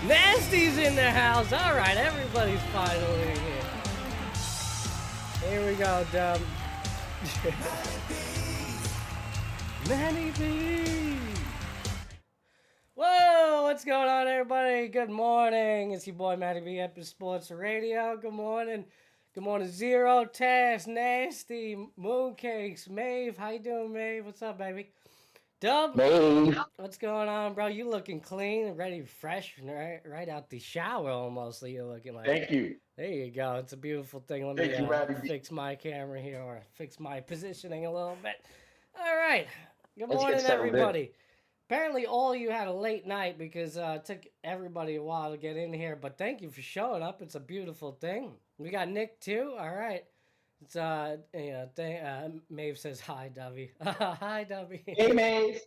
Nasty's in the house. All right, everybody's finally here. Here we go, Dub. Manny B. Whoa, what's going on, everybody? Good morning. It's your boy, Manny B, Epis Sports Radio. Good morning. Good morning, Zero, Taz, Nasty, Mooncakes, Maeve. How you doing, Maeve? What's up, baby? Dub, Maeve. what's going on, bro? You looking clean and ready, fresh, right out the shower almost. You're looking like. Thank you. There you go. It's a beautiful thing. Let Thank me you, Manny B. fix my camera here or fix my positioning a little bit. All right. Good Let's get morning, settled in. everybody. Apparently, all of you had a late night because it took everybody a while to get in here. But thank you for showing up. It's a beautiful thing. We got Nick too. All right. It's Maeve says hi, Dubby. Hi, Dubby. Hey, Maeve.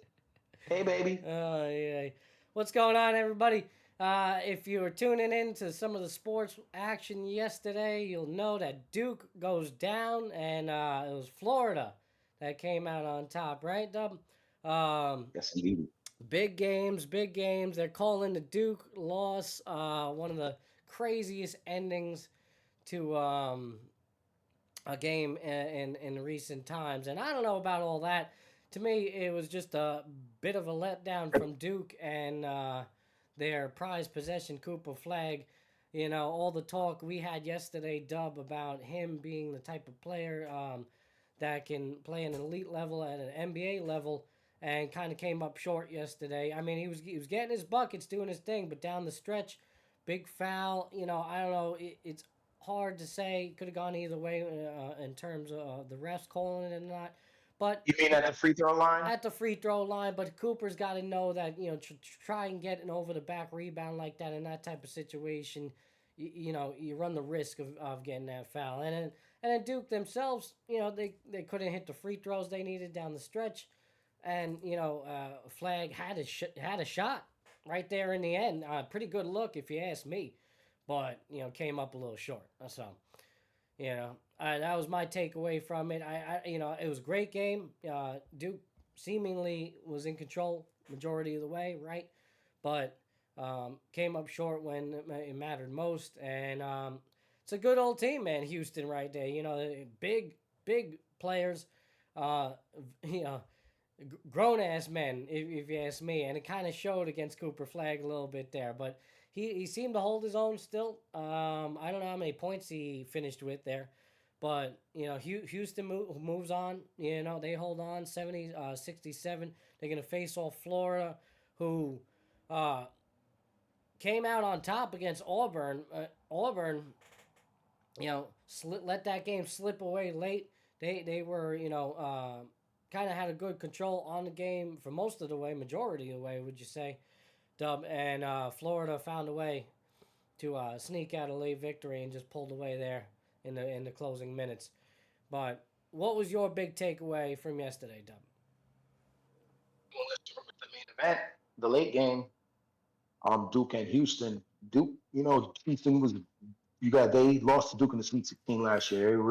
Hey, baby. Oh yeah. What's going on, everybody? If you were tuning in to some of the sports action yesterday, you'll know that Duke goes down, and it was Florida that came out on top, right, Dub? Yes, indeed. Big games, big games. They're calling the Duke loss one of the craziest endings to a game in recent times. And I don't know about all that. To me, it was just a bit of a letdown from Duke and their prized possession, Cooper Flag. You know, all the talk we had yesterday, Dub, about him being the type of player that can play at an elite level, at an NBA level, and kind of came up short yesterday. I mean, he was getting his buckets, doing his thing, but down the stretch, big foul. You know, I don't know. It's hard to say. Could have gone either way in terms of the refs calling it or not. But You mean at the free throw line? at the free throw line, but Cooper's got to know that, you know, try and get an over the back rebound like that in that type of situation, you know, you run the risk of getting that foul. And then Duke themselves, you know, they couldn't hit the free throws they needed down the stretch, and you know, Flag had a shot right there in the end, pretty good look if you ask me, but you know, came up a little short. So. You know, that was my takeaway from it. You know, it was a great game. Duke seemingly was in control majority of the way, right? But came up short when it mattered most. And it's a good old team, man. Houston, right there. You know, big players. You know, grown ass men, if you ask me. And it kind of showed against Cooper Flag a little bit there, but. He seemed to hold his own still. I don't know how many points he finished with there. But, you know, Houston moves on. You know, they hold on, 67. They're going to face off Florida, who came out on top against Auburn. Auburn, you know, let that game slip away late. They were, you know, kind of had a good control on the game for most of the way, majority of the way, would you say. Dub, and Florida found a way to sneak out a late victory and just pulled away there in the closing minutes. But what was your big takeaway from yesterday, Dub? Well, let's start with the main event, the late game. Duke and Houston. Duke, you know, Houston was they lost to Duke in the Sweet 16 last year.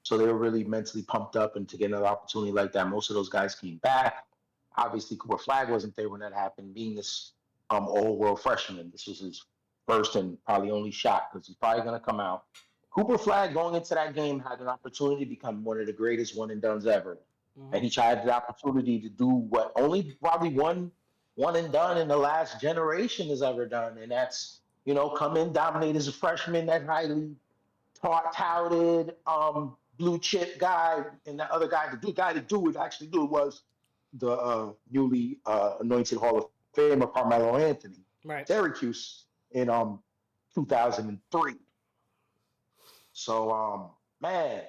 So they were really mentally pumped up, and to get another opportunity like that, most of those guys came back. Obviously, Cooper Flag wasn't there when that happened, being this all-world freshman. This was his first and probably only shot because he's probably going to come out. Cooper Flag going into that game had an opportunity to become one of the greatest one-and-dones ever. Mm-hmm. And he tried the opportunity to do what only probably one and done in the last generation has ever done, and that's, you know, come in, dominate as a freshman, that highly touted blue chip guy, and that other guy, the guy to do it was the newly anointed Hall of Famer Carmelo Anthony, right? Syracuse in 2003. So man,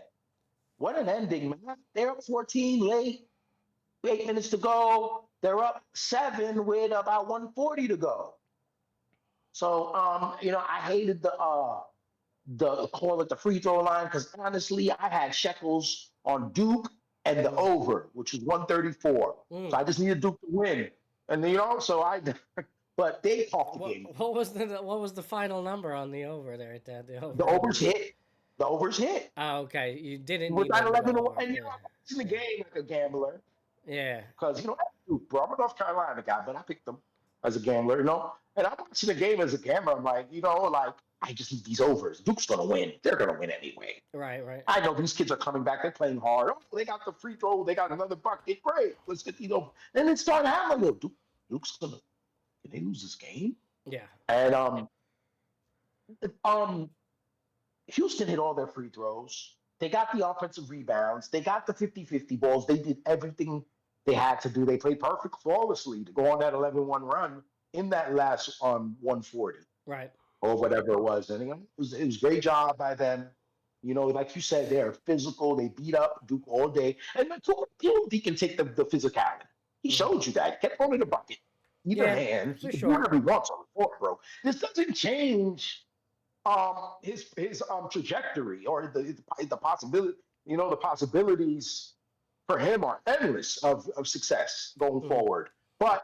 what an ending, man! They're up 14 late, 8 minutes to go. They're up 7 with about 140 to go. So you know, I hated the call at the free throw line because honestly, I had shekels on Duke and the over, which was 134. So I just needed Duke to win, and you know, but they talked the game. What was the final number on the over there at that? The overs hit. The overs hit. Oh, okay. You didn't. With 11 to 1, and you know, I'm watching the game like a gambler. Yeah. Because you know, Duke, bro, I'm a North Carolina guy, but I picked them. as a gambler, you know. And I'm watching the game as a gambler. I'm like, like I just need these overs. Duke's gonna win. They're gonna win anyway. Right, right. I know these kids are coming back. They're playing hard. Oh, they got the free throw. They got another bucket. Great. Let's get Then it started happening. Duke's gonna. Can they lose this game? Yeah. And um, Houston hit all their free throws. They got the offensive rebounds. They got the 50-50 balls. They did everything they had to do. They played perfect, flawlessly to go on that 11-1 run in that last 140. Right. Or whatever it was. And it was a great job by them. Like you said, they're physical. They beat up Duke all day. And he can take the physicality. He showed you that. He kept throwing the bucket. Either hand. He can do whatever he wants on the court, bro. This doesn't change his trajectory or the possibility. The possibilities for him are endless of success going forward. But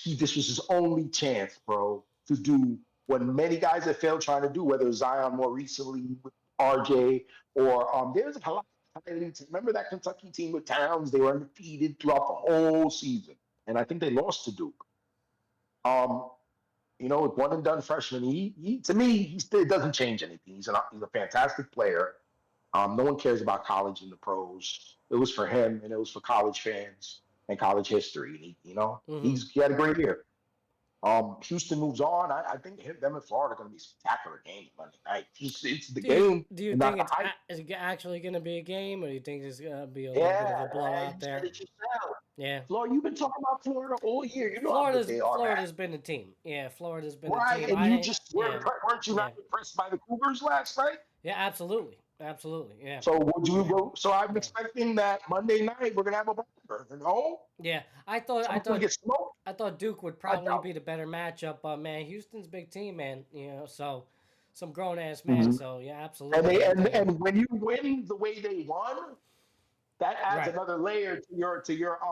this was his only chance, bro, to do what many guys have failed trying to do, whether it's Zion more recently with RJ or there's a lot of teams. Remember that Kentucky team with Towns? They were undefeated throughout the whole season. And I think they lost to Duke. With one and done freshman, he to me, it doesn't change anything. He's a fantastic player. No one cares about college and the pros. It was for him, and it was for college fans and college history. He had a great year. Houston moves on. I think them and Florida are going to be a spectacular game Monday night. It's the game. Do you think it's actually going to be a game, or do you think it's going to be a little bit of a blowout there? Yeah. Florida, you've been talking about Florida all year. Florida's been a team. Yeah, Florida's been a team. Right, and weren't you not impressed by the Cougars last night? Yeah, absolutely. Absolutely, yeah. So would you go? So I'm expecting that Monday night we're gonna have a burger, no? Yeah, I thought Duke would probably be the better matchup, but man, Houston's a big team, man. So some grown ass men. So yeah, absolutely. And when you win the way they won, that adds another layer to your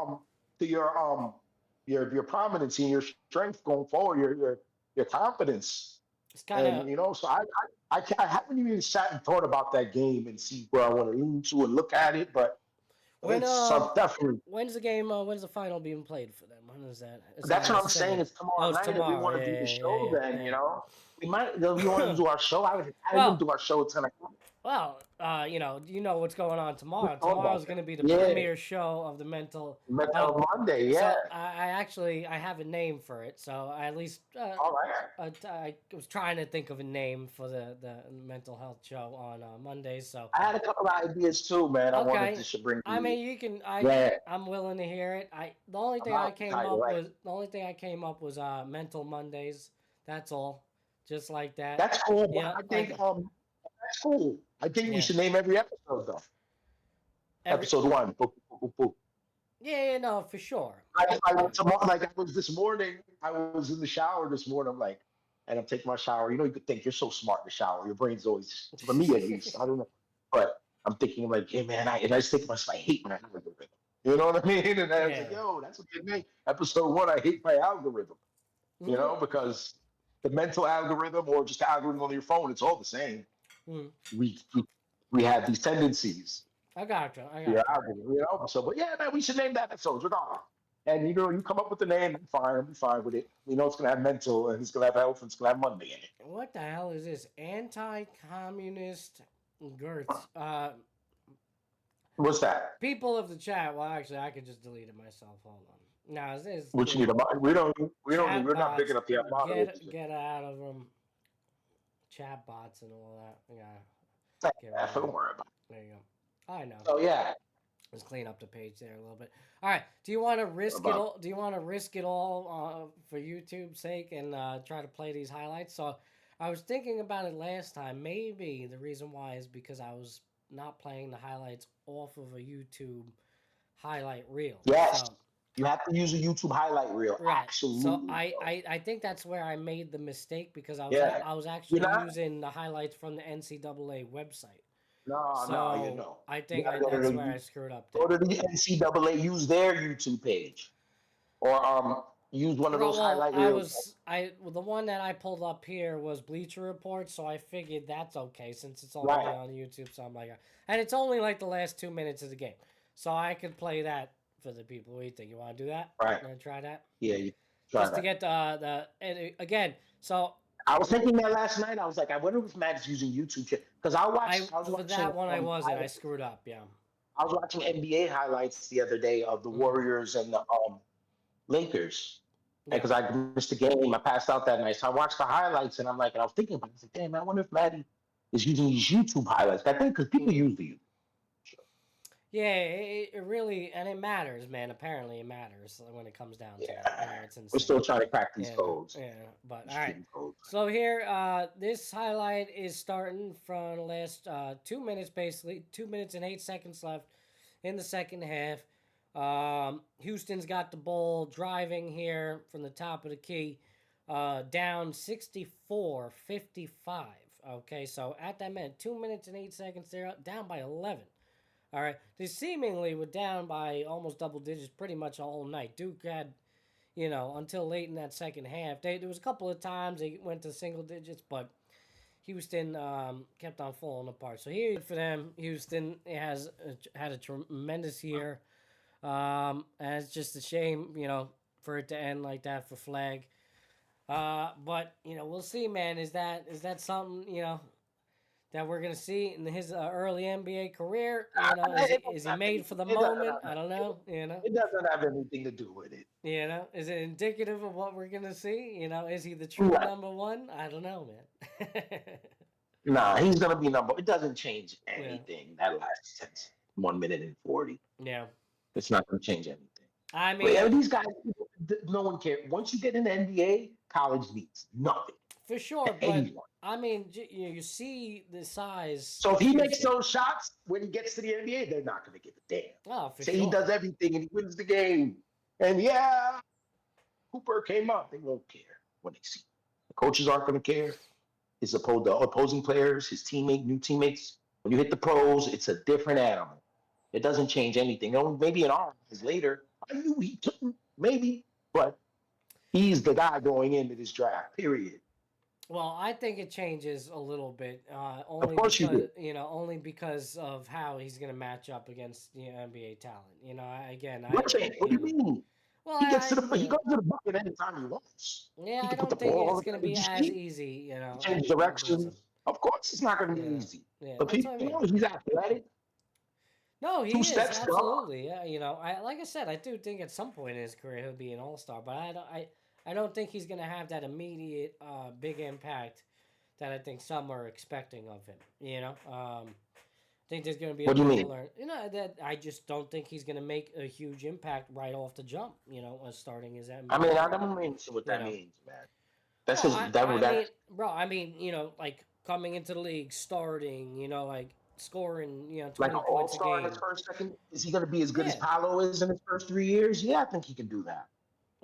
prominence and your strength going forward, your confidence. It's kind of so I haven't even sat and thought about that game and see where I want to lean to and look at it, but definitely. When's the game? When's the final being played for them? When is that? That's what I'm saying. It's tomorrow night. If we want to do the show, then we might. If you want to do our show, I would do our show at 10 o'clock. Well, you know what's going on tomorrow. Tomorrow's going to be the premiere show of the Mental Monday. Yeah. So I have a name for it. So I at least all right. I was trying to think of a name for the mental health show on Mondays. So I had a couple of ideas too, man. I wanted to bring. I mean, you can. I'm willing to hear it. The only thing I came up was Mental Mondays. That's all. Just like that. That's cool. Yeah, I think that's cool. I think we should name every episode though. Episode 1. Yeah, no, for sure. I was this morning. I was in the shower this morning. And I'm taking my shower. You could think you're so smart in the shower. Your brain's always, for me at least, I don't know. But I'm thinking hey man, I just think to myself, I hate my algorithm. You know what I mean? And I was like, yo, that's what they name. Episode 1, I hate my algorithm. Because the mental algorithm or just the algorithm on your phone, it's all the same. We have these tendencies. I got you. So, but yeah, man, we should name that episode. And you come up with the name, I'm fine with it. It's gonna have mental, and it's gonna have health, and it's gonna have Monday in it. What the hell is this? Anti-communist Gertz. What's that? People of the chat. Well, actually, I could just delete it myself. Hold on. No, what you need we're not picking up the moderators. Get out of them. Chat bots and all that. Yeah. Don't worry about it. There you go. I know. Oh yeah. Let's clean up the page there a little bit. All right. Do you want to risk it all? Do you want to risk it all for YouTube's sake and try to play these highlights? So I was thinking about it last time. Maybe the reason why is because I was not playing the highlights off of a YouTube highlight reel. Yes. You have to use a YouTube highlight reel. Right. Absolutely. So I think that's where I made the mistake because I was actually using the highlights from the NCAA website. No. I think that's where I screwed up. Go to the NCAA. Use their YouTube page, or use one of those highlight reels. The one that I pulled up here was Bleacher Report, so I figured that's okay since it's already on YouTube. So I'm like, and it's only like the last 2 minutes of the game, so I could play that for the people. What do you think? You want to do that? Right. Want to try that? Yeah. Try just to that. get and again. So I was thinking that last night. I was like, I wonder if Matt is using YouTube because I was for watching that one I wasn't. I screwed up. Yeah. I was watching NBA highlights the other day of the Mm, Warriors and the Lakers. And yeah. because I missed the game, I passed out that night. So I watched the highlights and I'm like, and I was thinking about it. I was like, damn, I wonder if Maddie is using these YouTube highlights. I think because people Mm. use the YouTube. Yeah, it really and it matters, man. Apparently, it matters when it comes down to it. Yeah. It's We're insane. still trying to crack these Yeah, codes. yeah. But These all right. cheating codes. So here, this highlight is starting from the last 2 minutes, basically 2 minutes and 8 seconds left in the second half. Houston's got the ball driving here from the top of the key, down 64-55. Okay, so at that minute, 2 minutes and 8 seconds, they're down by 11. All right, they seemingly were down by almost double digits pretty much all night. Duke had, until late in that second half. There was a couple of times they went to single digits, but Houston kept on falling apart. So here for them, Houston had a tremendous year. And it's just a shame, for it to end like that for Flag. But we'll see, man. Is that something that we're gonna see in his early NBA career? Is he made for the moment? I don't know. It doesn't have anything to do with it. Is it indicative of what we're gonna see? Is he the true Right. number one? I don't know, man. Nah, he's gonna be number. It doesn't change Yeah, anything. That lasts 1 minute and 40. yeah. It's not gonna change anything. I But yeah, mean, these guys, no one cares. Once you get in the NBA, college means nothing for sure, to but anyone. I mean, you see the size So if of he makes Houston. those shots when he gets to the NBA, they're not gonna give a damn. Oh, for Say he sure. does everything and he wins the game, and yeah, Cooper came up. They won't care when they see. The coaches aren't gonna care. The opposing players, his new teammates. When you hit the pros, it's a different animal. It doesn't change anything. Maybe in our eyes later, I knew he couldn't, maybe, but he's the guy going into this draft. Period. Well, I think it changes a little bit, Of only course you because do. of how he's going to match up against NBA talent. Again, What change? What do you mean? well, He gets I to the he goes to the bucket anytime he wants. yeah, He I can put the don't think ball it's on going to the be as G, easy. change I don't think so. directions. Of course, it's not going to be Yeah, easy. yeah, But that's what people, I mean. he's athletic. No, Two he is steps gone. absolutely. Yeah, like I said, I do think at some point in his career he'll be an all star, but I don't think he's going to have that immediate big impact that I think some are expecting of him. I think there's going to be a What do you bit of a mean? learn. That I just don't think he's going to make a huge impact right off the jump. As starting his I NBA mean, I career. don't even see what You that know. means, man. That's Well, his. I mean, That bro, like coming into the league, starting, like scoring, like 20 an all points a star in his game. first second. Is he going to be as good as Yeah, Paolo is in his first 3 years? Yeah, I think he can do that.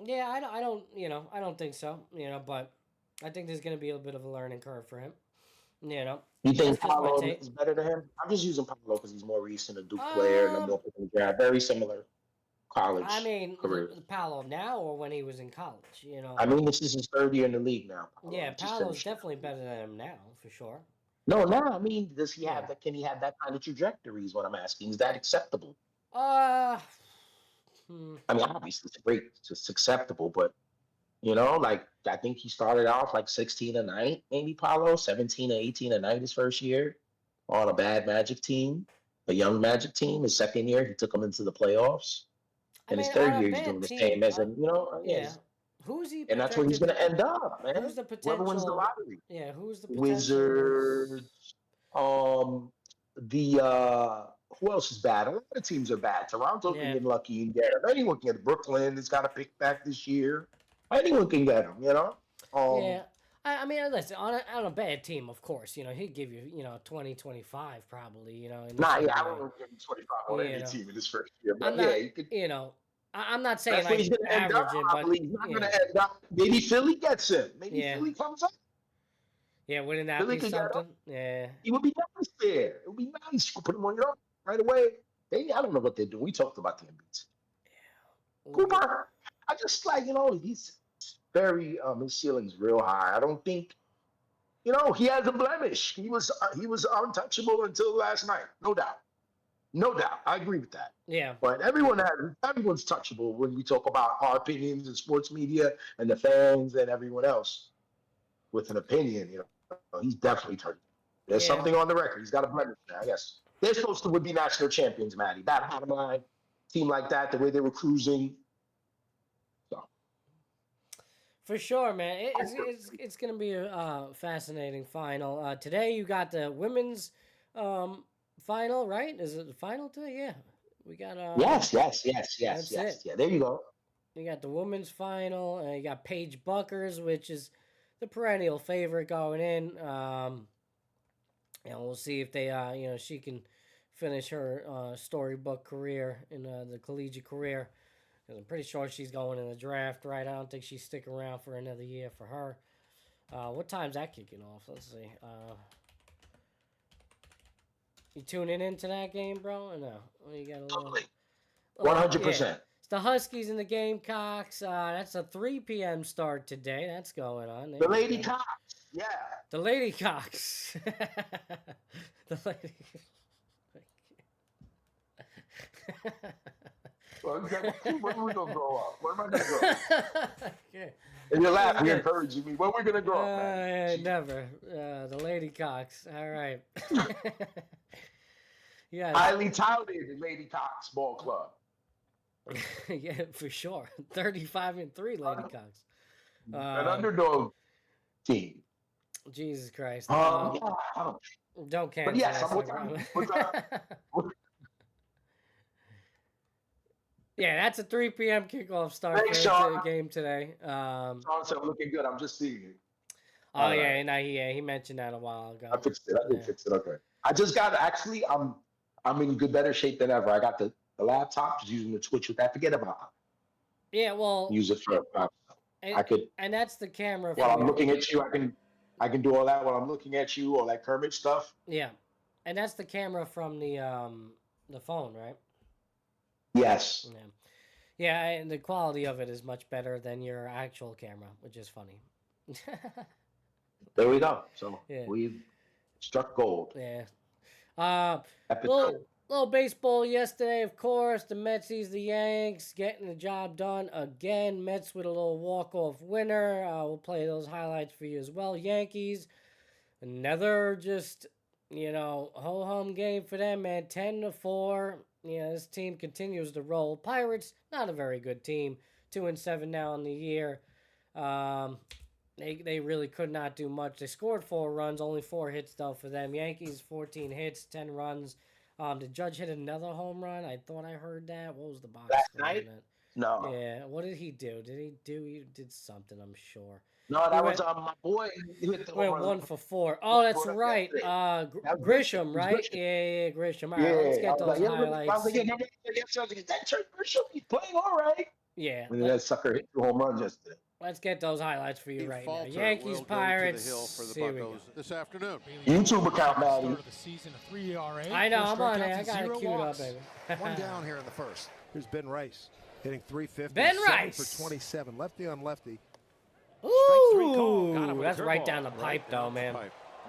yeah. I don't think so. But I think there's going to be a bit of a learning curve for him. You know, You that's think just my Paolo take. is better than him? I'm just using Paolo because he's more recent, a Duke player, and I'm Um, more picking the draft. Very similar I college mean, careers. Paolo now or when he was in college. I mean, this is his third year in the league now. Paolo Yeah, he just Paolo's finished. definitely better than him now for sure. No, no. I mean, does he Yeah. have that? Can he have that kind of trajectory? Is what I'm asking. Is that acceptable? Uh, hmm, I mean, obviously it's great, it's acceptable, but like I think he started off like 16 a night, maybe Paulo, 17 or 18 a night his first year on a bad Magic team, a young Magic team. His second year, he took them into the playoffs. I And his mean, third on a year, he's doing bad the team, same as him, yeah. Who's he and that's where he's projected going to? to end up, man. Who's the Whoever wins the potential? lottery, Yeah, who's the potential? Wizards, um, the who else is bad? A lot of teams are bad. Toronto can Yeah, get lucky and get him. Anyone can get him. Brooklyn has got a pick back this year. Anyone can get him. yeah. I mean, listen, on a bad team, of course, he'd give you, 20, 25 probably, in this Nah, yeah, I NBA. wouldn't give him 25 on You any know, team in his first year. I'm But yeah, not, you could. I'm not saying That's where he's like going to end up. averaging, but Probably he's not going to end up. Maybe Philly gets him. Maybe yeah, Philly comes up. yeah. Wouldn't that Philly be could get him. something? Yeah. He would be nice there. It would be nice. You could put him on your own right away. I don't know what they're doing. We talked about the Embiid. Look at Cooper, I just like he's very his ceiling's real high. I don't think he has a blemish. He was untouchable until last night, no doubt. No doubt. I agree with that. Yeah. But everyone's touchable when we talk about our opinions in sports media and the fans and everyone else with an opinion. He's definitely touchable. There's Yeah. something on the record. He's got a blemish there, I guess. They're supposed to would be national champions, Matty. That bottom line, team like that, the way they were cruising. So. For sure, man. It's going to be a fascinating final. Today you got the women's final, right? Is it the final today? Yeah. We got Yes. it. Yeah, there you go. You got the women's final, and you got Paige Buckers, which is the perennial favorite going in. And we'll see if they, she can finish her storybook career in the collegiate career. Because I'm pretty sure she's going in the draft, right? I don't think she's sticking around for another year for her. What time's that kicking off? Let's see. You tuning into that game, bro? Or no? Well, you got a little, Totally. 100%. Yeah. It's the Huskies and the Gamecocks. That's a 3 p.m. start today. That's going on. The Lady Cocks. Yeah. The Lady Cocks. The Lady. When are we gonna grow up? When am I gonna grow up? Yeah. And you're laughing, you're encouraging me. When are we gonna grow up, man? Never. The Lady Cocks. All right. Yeah. Highly touted Lady Cox Ball Club. Yeah, for sure. 35-3 Lady Cocks. An underdog team. Jesus Christ. Yeah. Don't cancel. But yes, what's Yeah, that's a 3 p.m. kickoff start Thanks, for the game today. I'm looking good. I'm just seeing it. Oh, yeah, no, he mentioned that a while ago. I fixed it. I did fix it. Okay. I just got actually. I'm in good better shape than ever. I got the laptop, just using the Twitch with that. Forget about it. Yeah, well, use it for. I could. And that's the camera. While I'm looking at you, I can do all that while I'm looking at you, all that Kermit stuff. Yeah, and that's the camera from the phone, right? Yes. Yeah, and the quality of it is much better than your actual camera, which is funny. There we go. So we've struck gold. Yeah. Little baseball yesterday, of course. The Metsies, the Yanks, getting the job done again. Mets with a little walk-off winner. We'll play those highlights for you as well. Yankees, another just, ho-hum game for them, man. 10-4. Yeah, this team continues to roll. Pirates, not a very good team. 2-7 now in the year. They really could not do much. They scored 4 runs, only 4 hits though for them. Yankees 14 hits, 10 runs. Did Judge hit another home run? I thought I heard that. What was the box last score night? on that? No. Yeah. What did he do? He did something, I'm sure. No, that was my boy. He hit the went 1 for 4. Oh, that's right. Grisham, right? Grisham. Yeah, Grisham. All right, let's get those highlights. I was like, is that Trent Grisham? He's playing all right. Yeah. And that sucker hit 2 home runs yesterday. Let's get those highlights for you right now. Yankees, Pirates. Here we go. This afternoon. YouTube account, Maddie. I know, I'm on it. I got it queued up, baby. One down here in the first. Here's Ben Rice hitting 350. Ben Rice for 27, lefty on lefty. Ooh, that's right down the pipe, though, man.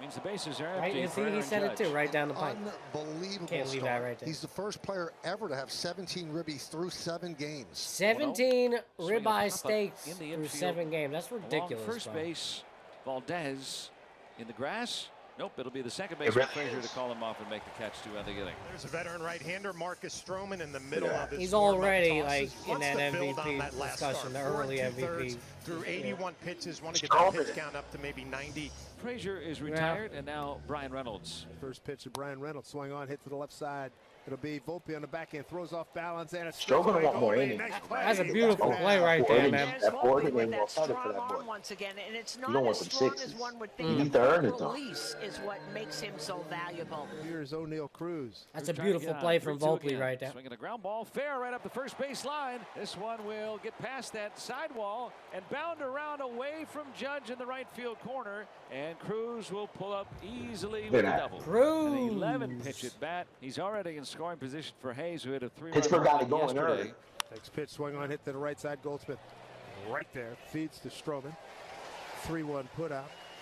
Means the bases are right, empty. he said it too, right down the pipe. Unbelievable. Can't leave that right there. He's the first player ever to have 17 ribbies through 7 games. 17 ribeye steaks through 7 games. That's ridiculous. Along first bro. base, Valdez in the grass. Nope, it'll be the second baseman Frazier to call him off and make the catch to end the inning. There's a veteran right-hander, Marcus Stroman, in the middle of his. He's already like in that MVP discussion, the early MVP. Through 81 pitches, want to get that pitch count up to maybe 90. Frazier is retired, and now Brian Reynolds. First pitch to Brian Reynolds, swung on, hit to the left side. It'll be Volpe on the back end, throws off balance, and it's Stroman want more innings. That's a beautiful play right there, man. That board and more credit for that boy. Once again, and it's You not don't want as them strong sixes. as one would You think. need to earn it, though. Release is what makes him so valuable. Here's O'Neal Cruz. That's a beautiful play from Volpe right there. Swinging a ground ball, fair right up the first base line. This one will get past that sidewall and bound around away from Judge in the right field corner. And Cruz will pull up easily with a double. Cruz. An 11 pitch at bat. He's already in scoring position for Hayes, who hit a 3-run Pittsburgh got it home run going yesterday. early. Next pitch, swung on, hit to the right side. Goldsmith right there, feeds to Stroman. 3-1 put out.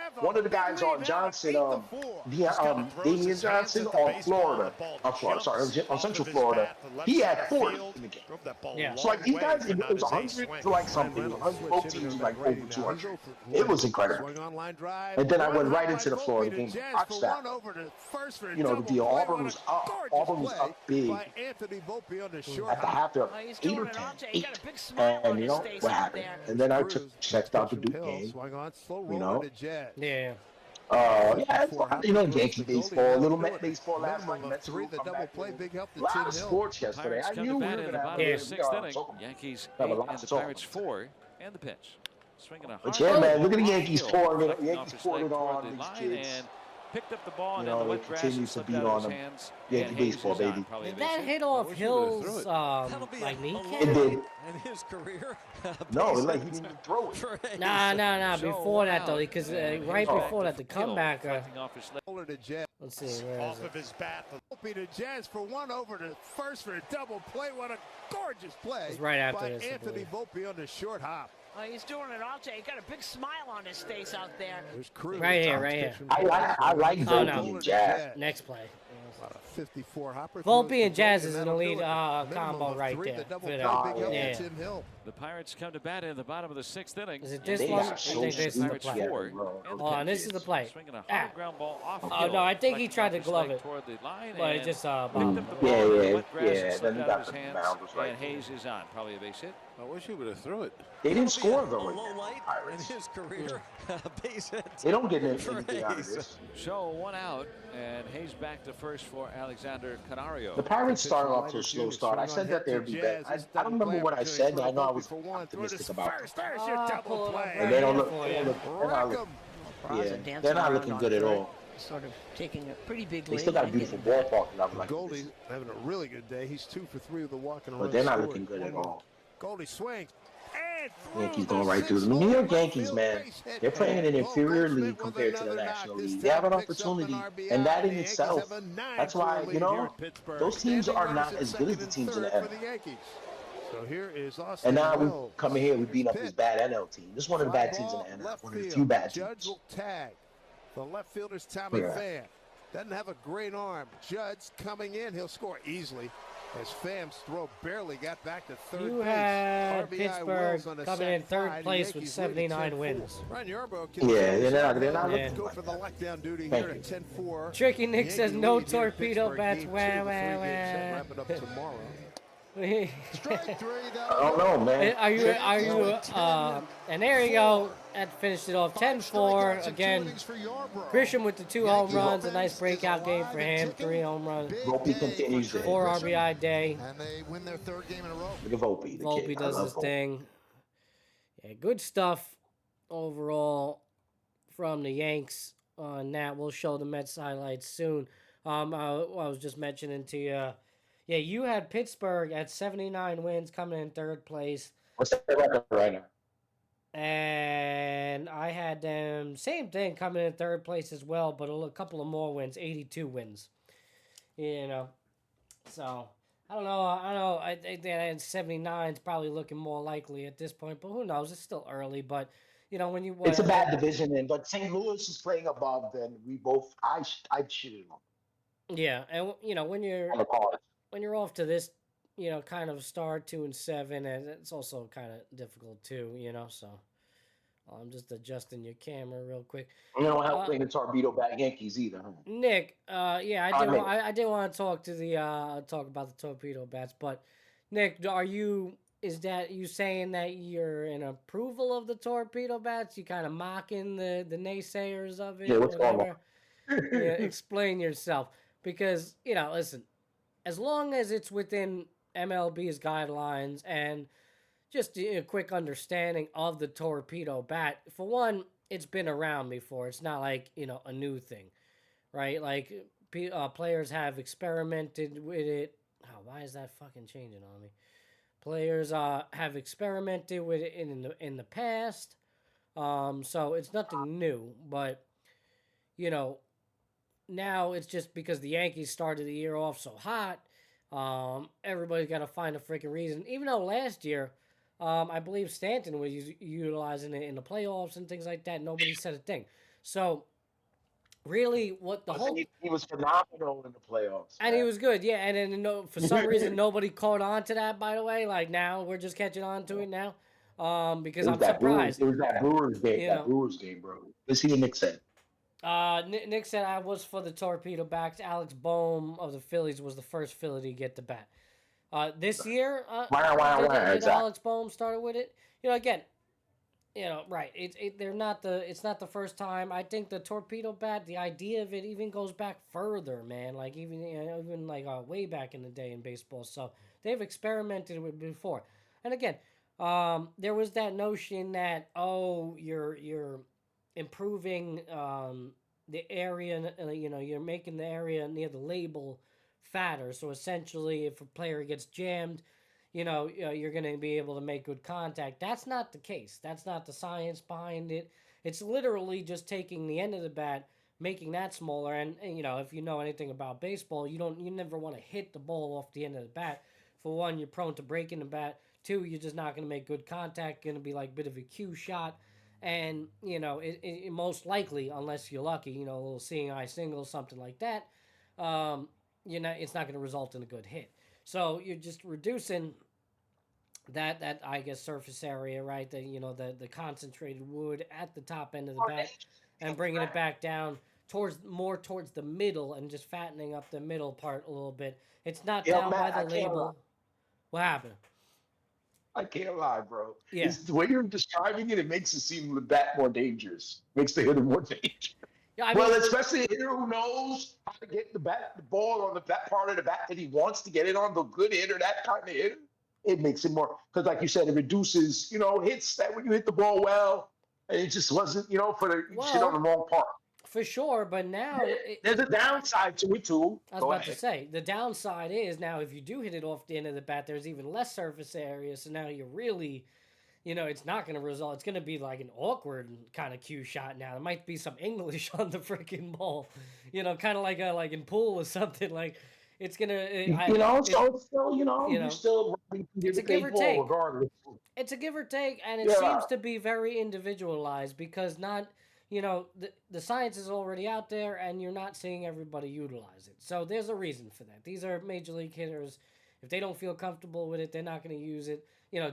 have one of the guys on Johnson, Damian Johnson on Florida. On Florida, sorry, on Central Florida. He had 40 in the game. Yeah. So like these guys, it was 100 to like something. 100, both teams like over 200. It was incredible. And then I went right into the Florida game. Watch that. You know, the deal. Auburn was up. Auburn was up big at the half. They're up 8 or 10. 8. And you know what happened? And then I checked out the Duke game. You know. Yeah. Yeah, it's fun. You know, Yankee baseball, a little Met baseball last night. Mets a lot of sports yesterday. I knew we were going to have a sixth inning. Yankees 8 and the Pirates 4, and the pitch. Swinging a hard yeah, man, look at the Yankees pouring it. Yankees pouring it on these kids. And picked up the ball, you know, and they continue to beat on them. Yankee baseball, baby. Did that hit off Hill's like kneecap? It did. In his career, no, it like he didn't even throw it. Nah. Before that though, because right before that, the comeback. Let's see. Off of his bat. Opie to Jazz for one over to first for a double play. What a gorgeous play! It's right after by this, Anthony Volpe on the short hop. He's doing it all day. He got a big smile on his face out there. Right here. I like Volpe and Jazz. Next play. 54 hopper. Volpe and Jazz is an elite combo right there. Yeah. The Pirates come to bat in the bottom of the 6th inning. Is it this one? I think this is the play. And this is the play. Ground ball off no, I think he tried to glove it. But it just Yeah. Then he got the boundaries right. And Hayes is on. Probably a base hit. I wish he would have threw it. They didn't score though. Low light in his career. Base hit. They don't get anything out of this. So 1 out, and Hayes back to first for Alexander Canario. The Pirates started off to a slow start. I said that they'd be better. I don't remember what I said. I know I was optimistic about it. And they don't look. They're not looking good at all. Sort of taking a pretty big lead. They still got a beautiful ballpark. Goldie's having a really good day. He's 2 for 3 with a walk and a run. But they're not looking good at all. Goldie swings. Yankees going right through them. The New York Yankees, man, they're playing in an inferior league compared to the National League. They have an opportunity, and that in itself, that's why, you know, those teams are not as good as the teams in the NL. So here is Austin. And now we come in here, we beat up this bad NL team. This is one of the bad teams in the NL. One of the few bad teams. Judge will tag. The left fielder's Tommy Pham. Doesn't have a great arm. Judge coming in, he'll score easily. As Pham's throw barely got back to third base. You had Pittsburgh coming in third place with 79 wins. Yeah, they're not looking go for the lockdown duty here at 10-4. Tricky Nick says no torpedo bats. Wah. Wrap it up tomorrow. Strike 3, I don't know, man. Are you and there you go. That finished it off 10-4 again. Grisham with the 2 home runs, a nice breakout game for him. 3 home runs. Volpe continues to 4 RBI day. And they win their 3rd game in a row. Look at Volpe. Volpe does his thing. Yeah, good stuff overall from the Yanks on that. We'll show the Mets highlights soon. I was just mentioning to you. Yeah, you had Pittsburgh at 79 wins coming in 3rd place. What's their record right now? And I had them, same thing, coming in 3rd place as well, but a couple of more wins, 82 wins. You know, so I don't know. I think that 79 is probably looking more likely at this point, but who knows? It's still early, but you know when you. It's a bad division, but St. Louis is playing above. Then we both. I'd shoot him. Yeah, and you know when you're off to this, you know, kind of start 2-7, and it's also kind of difficult too, you know. So I'm just adjusting your camera real quick. You don't have playing the torpedo bat Yankees either, huh? Nick, I did want to talk to the talk about the torpedo bats, but Nick, is that you saying that you're in approval of the torpedo bats? You kind of mocking the naysayers of it? Yeah, what's going on? Yeah, explain yourself, because you know, listen, as long as it's within MLB's guidelines and just a quick understanding of the torpedo bat. For one, it's been around before. It's not like, you know, a new thing, right? Like players have experimented with it. Oh, why is that fucking changing on me? Players have experimented with it in the past. So it's nothing new, but you know, now it's just because the Yankees started the year off so hot. Everybody's got to find a freaking reason. Even though last year, I believe Stanton was utilizing it in the playoffs and things like that. Nobody said a thing. So really, what the whole He was phenomenal in the playoffs, and he man. was good, yeah. And then for some reason nobody caught on to that. By the way, like now we're just catching on to it now, because I'm surprised. It was that Brewers game. You That know, Brewers game, bro. Let's see what Nick said. Nick said I was for the torpedo backs. Alex Boehm of the Phillies was the first Philly to get the bat. This year, did Exactly. Alex Boehm started with it? Again, right. It's not the first time. I think the torpedo bat, the idea of it even goes back further, man. Like even like way back in the day in baseball. So they've experimented with it before. And again, there was that notion that you're improving the area. You're making the area near the label fatter. So essentially, if a player gets jammed, you're going to be able to make good contact. That's not the case. That's not the science behind it. It's literally just taking the end of the bat, making that smaller. And if you know anything about baseball, you never want to hit the ball off the end of the bat. For one, you're prone to breaking the bat. Two, you're just not going to make good contact. Going to be like a bit of a cue shot. And, it most likely, unless you're lucky, a little seeing eye single, something like that, it's not going to result in a good hit. So you're just reducing that I guess surface area, right? The concentrated wood at the top end of the bat, and bringing it back down towards the middle and just fattening up the middle part a little bit. It's not down by the label. What happened? I can't lie, bro. Yeah. It's, the way you're describing it, it makes it seem the bat more dangerous. Makes the hitter more dangerous. Yeah, well, especially a hitter who knows how to get the ball on the bat part of the bat that he wants to get it on. The good hitter, that kind of hitter, it makes it more, because like you said, it reduces, hits that when you hit the ball well, and it just wasn't, hit on the wrong part. For sure, but now there's a downside to it too. I was about to say the downside is now if you do hit it off the end of the bat, there's even less surface area. So now you're really, it's not going to result. It's going to be like an awkward kind of cue shot. Now there might be some English on the freaking ball, kind of like in pool or something. Like it's gonna, you still it's a give or take. Regardless. It's a give or take, and it seems to be very individualized because not. The science is already out there, and you're not seeing everybody utilize it. So there's a reason for that. These are major league hitters. If they don't feel comfortable with it, they're not going to use it.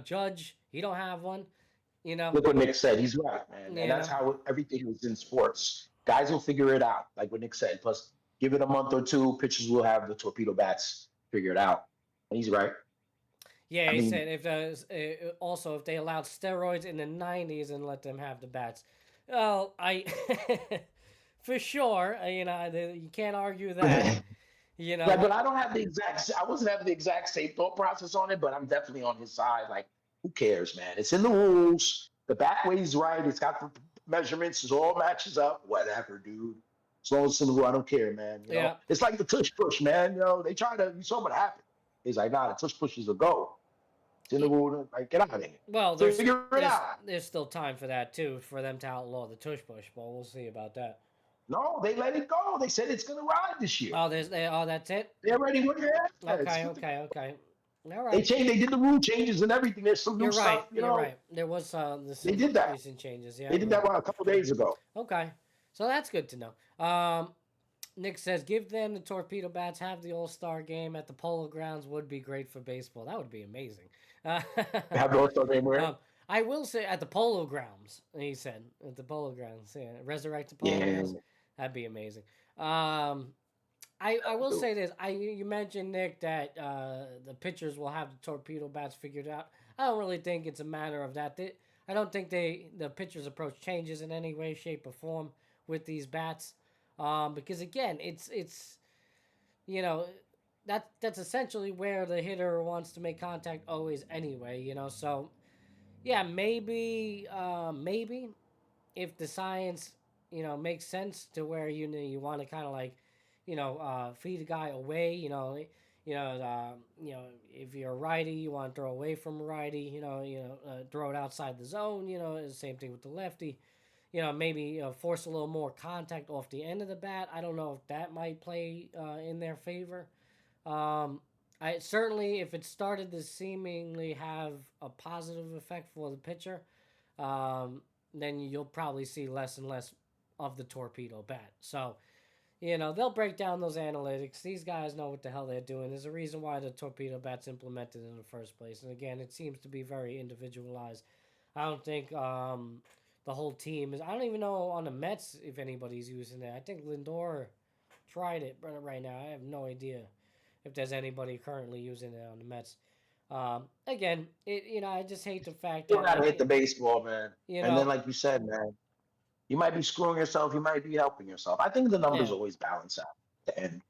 Judge, he don't have one. Look what Nick said. He's right, man. And that's how everything is in sports. Guys will figure it out, like what Nick said. Plus, give it a month or two, pitchers will have the torpedo bats figure it out. And he's right. Yeah, he said if they allowed steroids in the 90s and let them have the bats. Well, for sure, you can't argue that, Yeah, but I don't have I wasn't having the exact same thought process on it, but I'm definitely on his side. Like, who cares, man? It's in the rules. The bat weighs right. It's got the measurements. It all matches up. Whatever, dude. As long as it's in the rule, I don't care, man. You know? It's like the tush push, man. They you saw what happened. He's like, nah, the tush push is a go. It's in the rule. Like, get out of here. Well, figure it out. There's still time for that too, for them to outlaw the tush push. But we'll see about that. No, they let it go. They said it's going to ride this year. Oh, that's it. They already went there. Okay. All right. They did the rule changes and everything. There's some new stuff. You're right. There was they did that. Recent changes. Yeah. They did that a couple days ago. Okay, so that's good to know. Nick says, give them the torpedo bats, have the All-Star game at the Polo Grounds would be great for baseball. That would be amazing. Have the All-Star game where? I will say at the Polo Grounds, he said. At the Polo Grounds. Yeah, resurrect the Polo Grounds. That'd be amazing. I will say this. You mentioned, Nick, that the pitchers will have the torpedo bats figured out. I don't really think it's a matter of that. I don't think the pitcher's approach changes in any way, shape, or form with these bats. Because again, it's that's essentially where the hitter wants to make contact always anyway. So yeah, maybe if the science makes sense to where you want to kind of like feed a guy away. If you're a righty, you want to throw away from a righty. Throw it outside the zone. The same thing with the lefty. Maybe force a little more contact off the end of the bat. I don't know if that might play in their favor. I certainly, if it started to seemingly have a positive effect for the pitcher, then you'll probably see less and less of the torpedo bat. So, they'll break down those analytics. These guys know what the hell they're doing. There's a reason why the torpedo bat's implemented in the first place. And again, it seems to be very individualized. I don't think the whole team is. I don't even know on the Mets if anybody's using it. I think Lindor tried it right now. I have no idea if there's anybody currently using it on the Mets. Again, I just hate the fact that you gotta hit the baseball, man. You and know, then, like you said, man, you might be screwing yourself. You might be helping yourself. I think the numbers Yeah. always balance out at the end.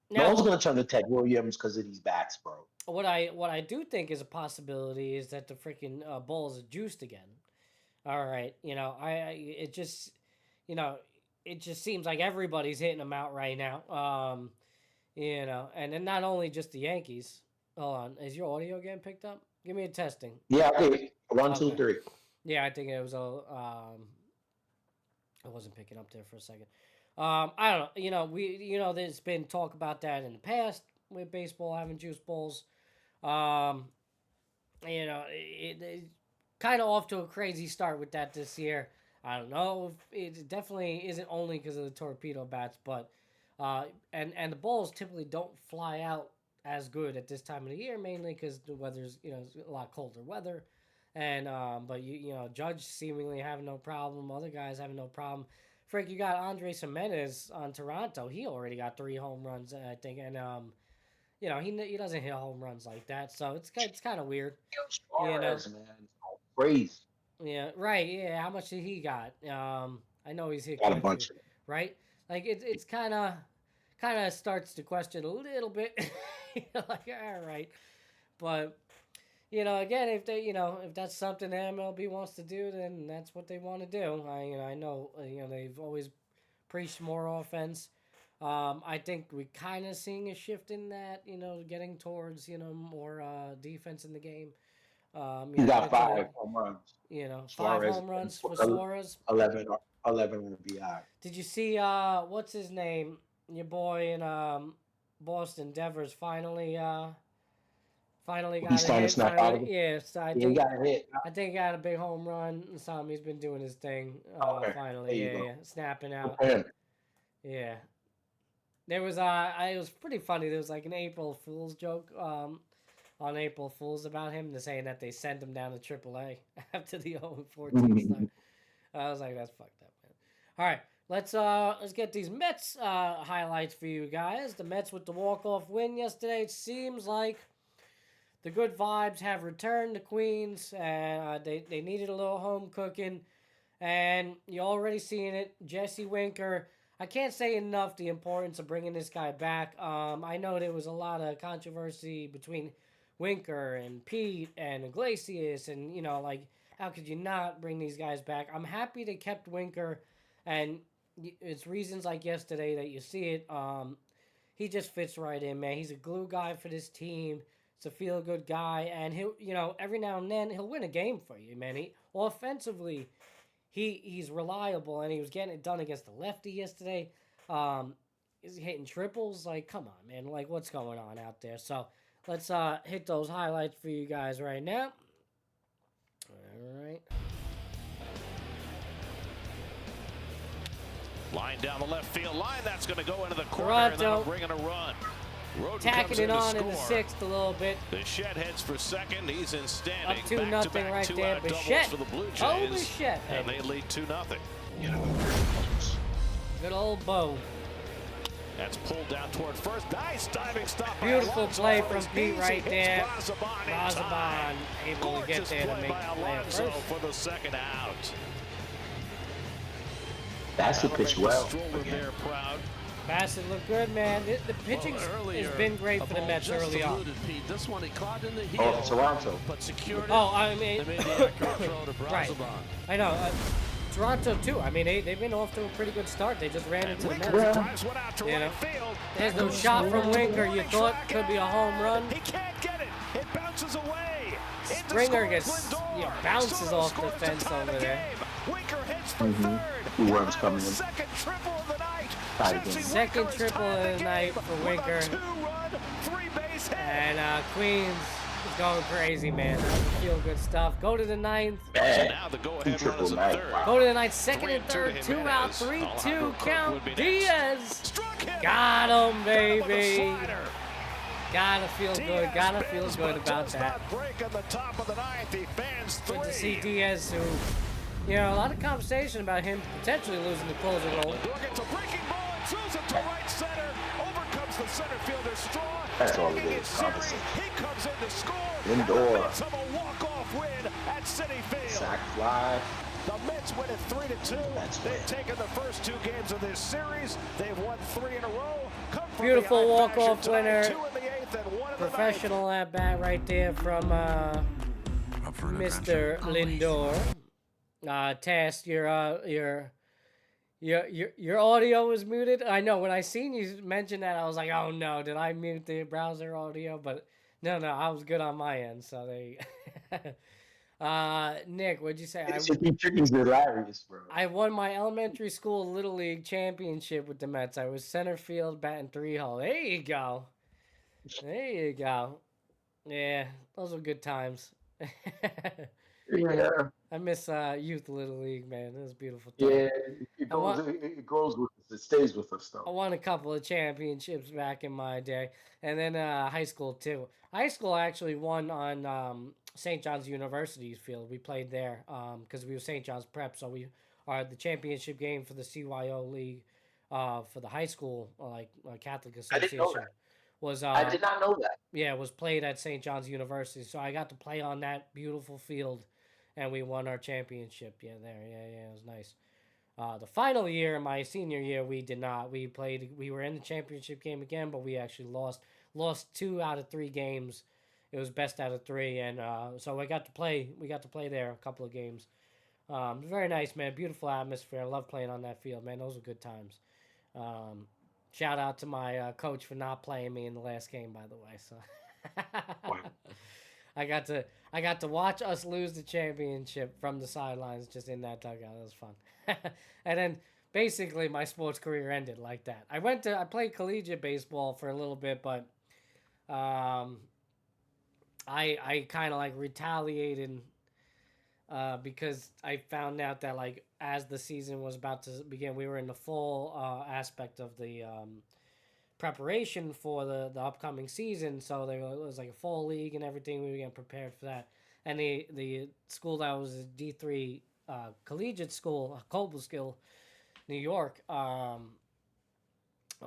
now, No one's gonna turn to Ted Williams because of these bats, bro. what I do think is a possibility is that the freaking balls are juiced again. All right, it just seems like everybody's hitting them out right now. And then not only just the Yankees. Hold on, is your audio getting picked up? Give me a testing. Yeah, okay. 1, 2, 3. Yeah, I think it was I wasn't picking up there for a second. I don't know. There's been talk about that in the past with baseball having juice balls. It kind of off to a crazy start with that this year. I don't know if it definitely isn't only because of the torpedo bats, but and the balls typically don't fly out as good at this time of the year, mainly because the weather's a lot colder weather, and but Judge seemingly having no problem, other guys having no problem. Frank, you got Andres Gimenez on Toronto. He already got 3 home runs, I think, and he doesn't hit home runs like that, so it's kind of weird. Man, crazy. Yeah, right. Yeah, how much did he got? I know he's hit Got a bunch, right? Like it's kind of starts to question a little bit. Like, all right, but again, if they if that's something the MLB wants to do, then that's what they want to do. I know they've always preached more offense. I think we're kind of seeing a shift in that, getting towards more defense in the game. He got 5 home runs. 5 home runs for Suarez. 11 on the BI. Did you see what's his name? Your boy in Boston, Devers, finally got He's trying to snap out of it. Yeah, so I think he got a hit. I think he got a big home run. He's been doing his thing. Finally, yeah, snapping out. Yeah. There was it was pretty funny. There was like an April Fool's joke on April Fool's about him, saying that they sent him down to AAA after the 0-14 start. I was like, that's fucked up, man. All right, let's get these Mets highlights for you guys. The Mets with the walk-off win yesterday. It seems like the good vibes have returned to Queens, and they needed a little home cooking, and you're already seeing it. Jesse Winker. I can't say enough the importance of bringing this guy back. I know there was a lot of controversy between Winker and Pete and Iglesias, and how could you not bring these guys back? I'm happy they kept Winker, and it's reasons like yesterday that you see it. He just fits right in, man. He's a glue guy for this team. He's a feel-good guy, and he'll, every now and then he'll win a game for you, man. Offensively, he's reliable, and he was getting it done against the lefty yesterday. He's hitting triples. Like, come on, man. Like, what's going on out there? So let's hit those highlights for you guys right now. All right. Line down the left field line. That's going to go into the corner, Toronto, and that'll bring in a run. Tacking it on in the 6th a little bit. Bichette heads for second. He's in standing. Up 2-0 right there. Bichette. For the Blue Jays. Holy shit. And they lead 2-0. Good old Bo. That's pulled down toward first. Nice diving stop. Beautiful play from Pete right there. Razabon able to get there to make the play at first. For the second out. That's a pitch well. There, proud. Bassett looked good, man. The pitching has been great for the Mets early on. This one he caught in the heel. Oh, Toronto. But secured it. I mean, They made the accurate throw to right. Brazabon. I know. Toronto too. I mean, they've been off to a pretty good start. They just ran into the Mets. There's no shot from Winker. You thought could be a home run. He can't get it. It bounces away. Springer bounces off the fence over there. Winker hits for third. 2 runs coming in. Second triple of the night. Second triple of the night for Winker. 2-run, 3-base hit. And Queens It's going crazy, man. Feel good stuff. Go to the ninth. So now the go-ahead run is a third. Go to the ninth. Second and 3-2 third. to 2 out. Jimenez. 3-2 count. would be next. Diaz. Him. Got him, baby. Slider. Gotta feel good. Gotta feel good about that. Break on the top of the ninth. He fans 3. Good to see Diaz, who, you know, a lot of conversation about him potentially losing the closer role. Gets a breaking ball and throws it to right center. Overcomes the center fielder Straw. That's all it Taking is, his conversation. series. He comes in to score. Indoor. And the Mets have a walk-off win at Citi Field. Sack fly. The Mets win it 3-2. They've taken the first 2 games of this series. They've won 3 in a row. Come from Beautiful behind walk-off fashion tonight. winner. 2 in the 8th and 1 in the 9th. Professional at bat right there from Mr. Lindor. Tast, your audio was muted. I know when I seen you mention that, I was like, oh no, did I mute the browser audio? But no, I was good on my end. So they. Nick, what'd you say? Chicken's hilarious, bro. I won my elementary school Little League championship with the Mets. I was center field, batting 3-hole. There you go. There you go. Yeah, those were good times. Yeah. I miss youth Little League, man. It was beautiful. Yeah, it grows with us. It stays with us, though. I won a couple of championships back in my day. And then high school, too. High school I actually won on St. John's University's field. We played there because we were St. John's Prep. So we are the championship game for the CYO League for the high school, Catholic Association. I didn't know that. I did not know that. Yeah, it was played at St. John's University. So I got to play on that beautiful field. And we won our championship. Yeah, it was nice. The final year, my senior year, we did not. We were in the championship game again, but we actually lost 2 out of 3 games. It was best out of 3, and so we got to play there a couple of games. Very nice, man. Beautiful atmosphere. I love playing on that field, man. Those were good times. Shout out to my coach for not playing me in the last game, by the way. So. Wow. I got to watch us lose the championship from the sidelines, just in that dugout. It was fun. And then basically my sports career ended like that. I played collegiate baseball for a little bit, but I kind of like retaliated because I found out that like as the season was about to begin, we were in the fall aspect of the preparation for the upcoming season, so there was like a fall league and everything. We were getting prepared for that, and the school that was a D3 collegiate school, Cobleskill, New York,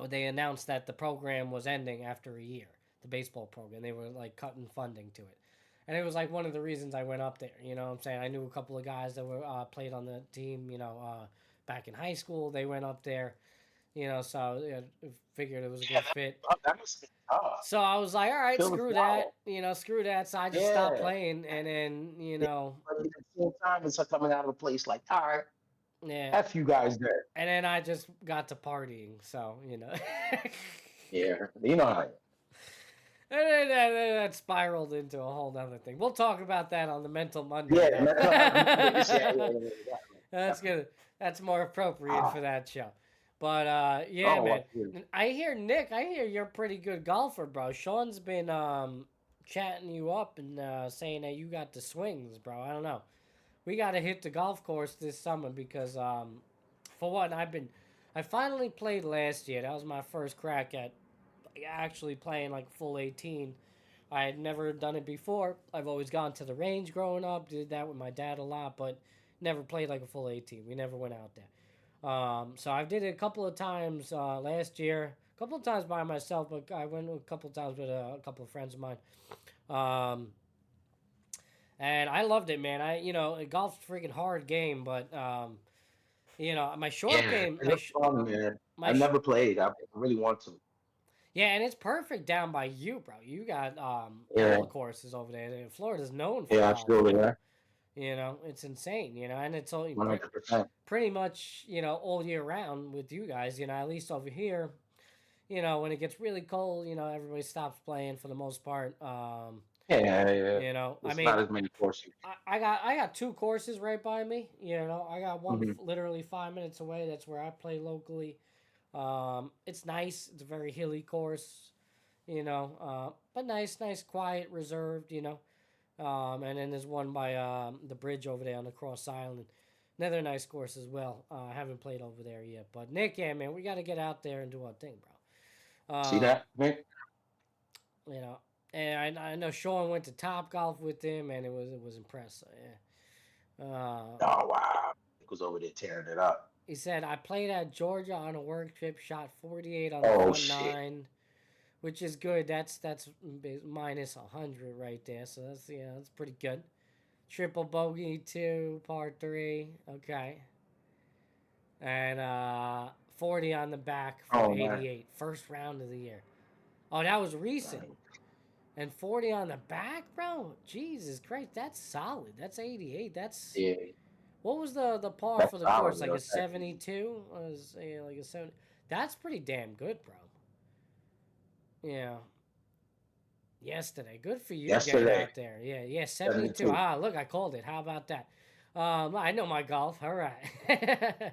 they announced that the program was ending after a year. The baseball program, they were like cutting funding to it, and it was like one of the reasons I went up there. You know what I'm saying? I knew a couple of guys that were played on the team. Back in high school, they went up there. So figured it was a good fit. That must be tough. So I was like, all right, screw that. Screw that. So I just stopped playing. And then, But at the same time, it's like coming out of a place like, all right, yeah. F you guys there. And then I just got to partying. So, Yeah, you know how. And then that spiraled into a whole nother thing. We'll talk about that on the Mental Monday. Yeah. That's good. That's more appropriate for that show. But, man. I hear, Nick, you're a pretty good golfer, bro. Sean's been chatting you up and saying that you got the swings, bro. I don't know. We got to hit the golf course this summer because, for one, I finally played last year. That was my first crack at actually playing like full 18. I had never done it before. I've always gone to the range growing up, did that with my dad a lot, but never played like a full 18. We never went out there. So I did it a couple of times last year, a couple of times by myself, but I went a couple of times with a couple of friends of mine. And I loved it, man. Golf's a freaking hard game, but my short game. It's fun, man. I never played. I really want to. Yeah, and it's perfect down by you, bro. You got all the courses over there. Florida's known for absolutely. It's insane, and it's all 100%. Pretty much, all year round with you guys, at least over here, when it gets really cold, everybody stops playing for the most part. It's not as many courses. I got 2 courses right by me. I got one literally 5 minutes away. That's where I play locally. It's nice. It's a very hilly course. But nice, quiet, reserved, and then there's one by the bridge over there on the Cross Island. Another nice course as well. I haven't played over there yet. But Nick, yeah, man, we got to get out there and do our thing, bro. See that, Nick? And I know Sean went to Top Golf with him, and it was impressive. Yeah. Oh wow, Nick was over there tearing it up. He said, I played at Georgia on a work trip, shot 48 on the front nine, which is good. That's minus 100 right there. So that's pretty good. Triple bogey 2, par 3. Okay. And 40 on the back for 88. Man. First round of the year. Oh, that was recent. And 40 on the back, bro? Jesus Christ, that's solid. That's 88. That's... Yeah. What was the par that's for the course? Like a 72? Was like a 70? That's pretty damn good, bro. Yeah. Yesterday. Good for you getting out there. Yeah, 72. Look, I called it. How about that? I know my golf. All right.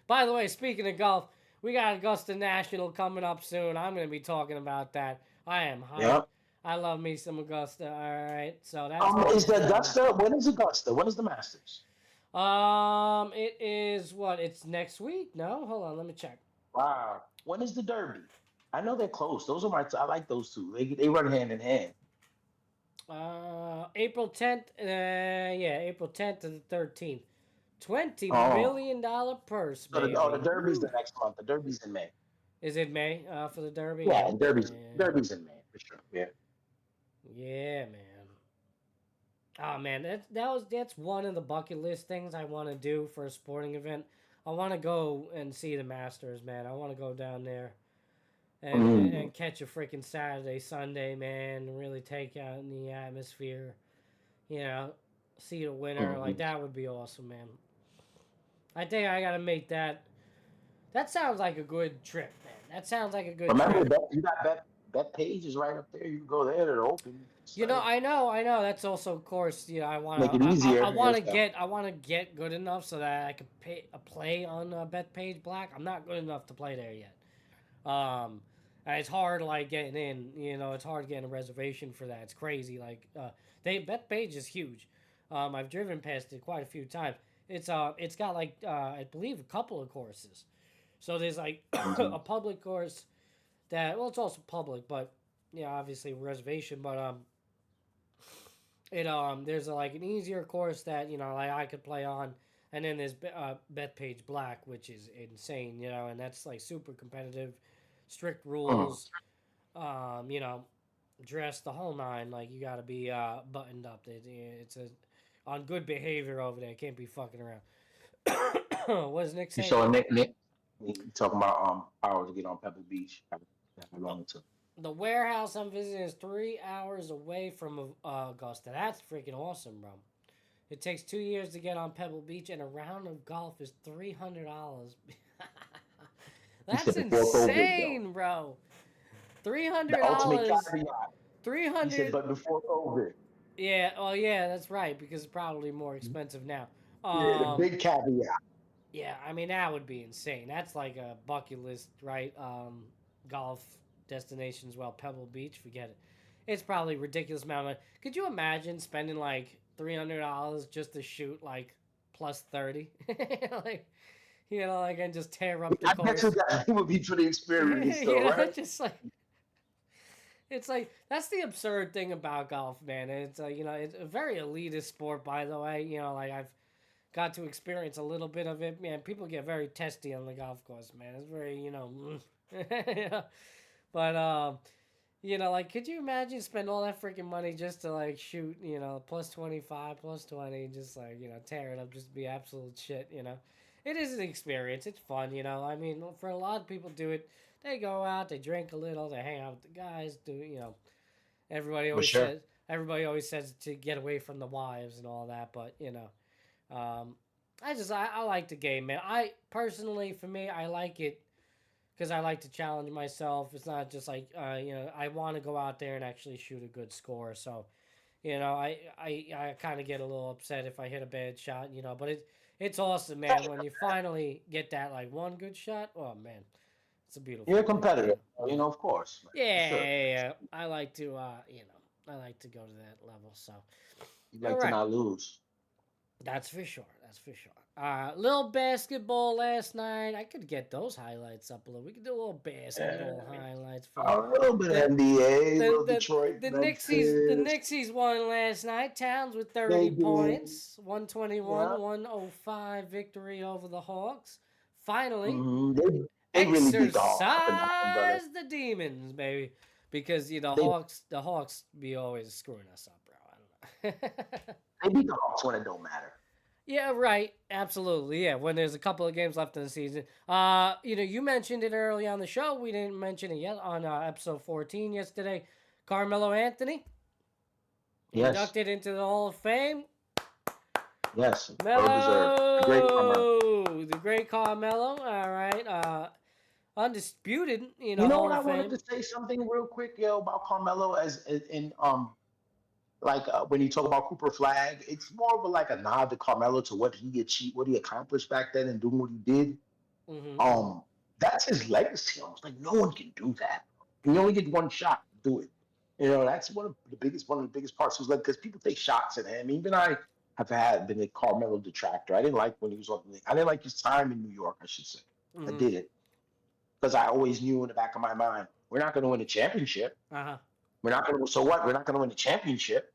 By the way, speaking of golf, we got Augusta National coming up soon. I'm going to be talking about that. I am hyped. Yep. I love me some Augusta. All right. So that's is the Augusta? When is Augusta? When is the Masters? It is what? It's next week? No? Hold on, let me check. Wow. When is the Derby? I know they're close. Those are I like those two. They run hand in hand. April 10th. April 10th to the 13th. $20 million purse, baby. So the Derby's the next month. The Derby's in May. Is it May for the Derby? Yeah, Derby's in May for sure. Yeah. Yeah, man. Oh man, that's one of the bucket list things I want to do for a sporting event. I want to go and see the Masters, man. I want to go down there and catch a freaking Saturday, Sunday, man, and really take out in the atmosphere. See the winner. Like, that would be awesome, man. I think I got to make that. That sounds like a good trip, man. That sounds like a good trip. Remember, you got that page is right up there. You can go there to open. I know. That's also, of course, I want to make it easier. I want to get good enough so that I can play on Bethpage Black. I'm not good enough to play there yet. It's hard, like, getting in. It's hard getting a reservation for that. It's crazy. Like, Bethpage is huge. I've driven past it quite a few times. It's got like I believe a couple of courses. So there's like a public course that, well, it's also public, but obviously reservation. But there's like an easier course that like I could play on, and then there's Bethpage Black, which is insane, and that's like super competitive, strict rules, dress the whole nine. Like, you got to be buttoned up. It's on good behavior over there. Can't be fucking around. What is Nick saying? So Nick talking about hours to get on Pebble Beach. The warehouse I'm visiting is 3 hours away from Augusta. That's freaking awesome, bro. It takes 2 years to get on Pebble Beach, and a round of golf is $300. That's insane, bro. $300. $300. He said, but before COVID. Yeah, well, yeah, that's right, because it's probably more expensive now. The big caveat. Yeah, I mean, that would be insane. That's like a bucket list, right? Golf destinations. Well, Pebble Beach, forget it. It's probably a ridiculous amount of money. Could you imagine spending like $300 just to shoot like plus 30? Like, and just tear up the course. I bet you that would be pretty experienced, though, right? Just like, it's like, that's the absurd thing about golf, man. It's it's a very elitist sport, by the way. Like, I've got to experience a little bit of it. Man, people get very testy on the golf course, man. It's very, But, like, could you imagine spend all that freaking money just to, like, shoot, plus 25, plus 20, just, like, tear it up, just be absolute shit, It is an experience. It's fun, I mean, for a lot of people do it. They go out, they drink a little, they hang out with the guys, everybody always says to get away from the wives and all that, but, I like the game, man. I personally, for me, I like it because I like to challenge myself. It's not just like, I want to go out there and actually shoot a good score. So, I kind of get a little upset if I hit a bad shot, but it's awesome, man. When you finally get that, like, one good shot, oh, man. It's a beautiful. You're a competitor, of course. Yeah, sure. yeah. I like to, I like to go to that level. So You like to not lose. That's for sure. That's for sure. Little basketball last night. I could get those highlights up a little. We could do a little basketball highlights for a little bit of NBA, little Detroit. The Nixies won last night. Towns with 30 points, 121-105 victory over the Hawks. Finally, they really beat exercise the demons, baby. Because the Hawks be always screwing us up, bro. I don't know. They beat the Hawks when it don't matter. Yeah, right. Absolutely. Yeah, when there's a couple of games left in the season. You mentioned it early on the show. We didn't mention it yet on episode 14 yesterday. Carmelo Anthony. Yes. Inducted into the Hall of Fame. Yes. Melo. The great Carmelo. All right. Undisputed, Hall what? I wanted to say something real quick, about Carmelo when you talk about Cooper Flag, it's more of a nod to Carmelo to what he achieved, what he accomplished back then, and doing what he did. Mm-hmm. That's his legacy. Almost like no one can do that. You only get one shot to do it. That's one of the biggest parts of his life because people take shots at him. Even I have been a Carmelo detractor. I didn't like when he was on the league. I didn't like his time in New York, I should say. Mm-hmm. I did it because I always knew in the back of my mind, we're not going to win a championship. Uh-huh. We're not going to. So what? We're not going to win the championship.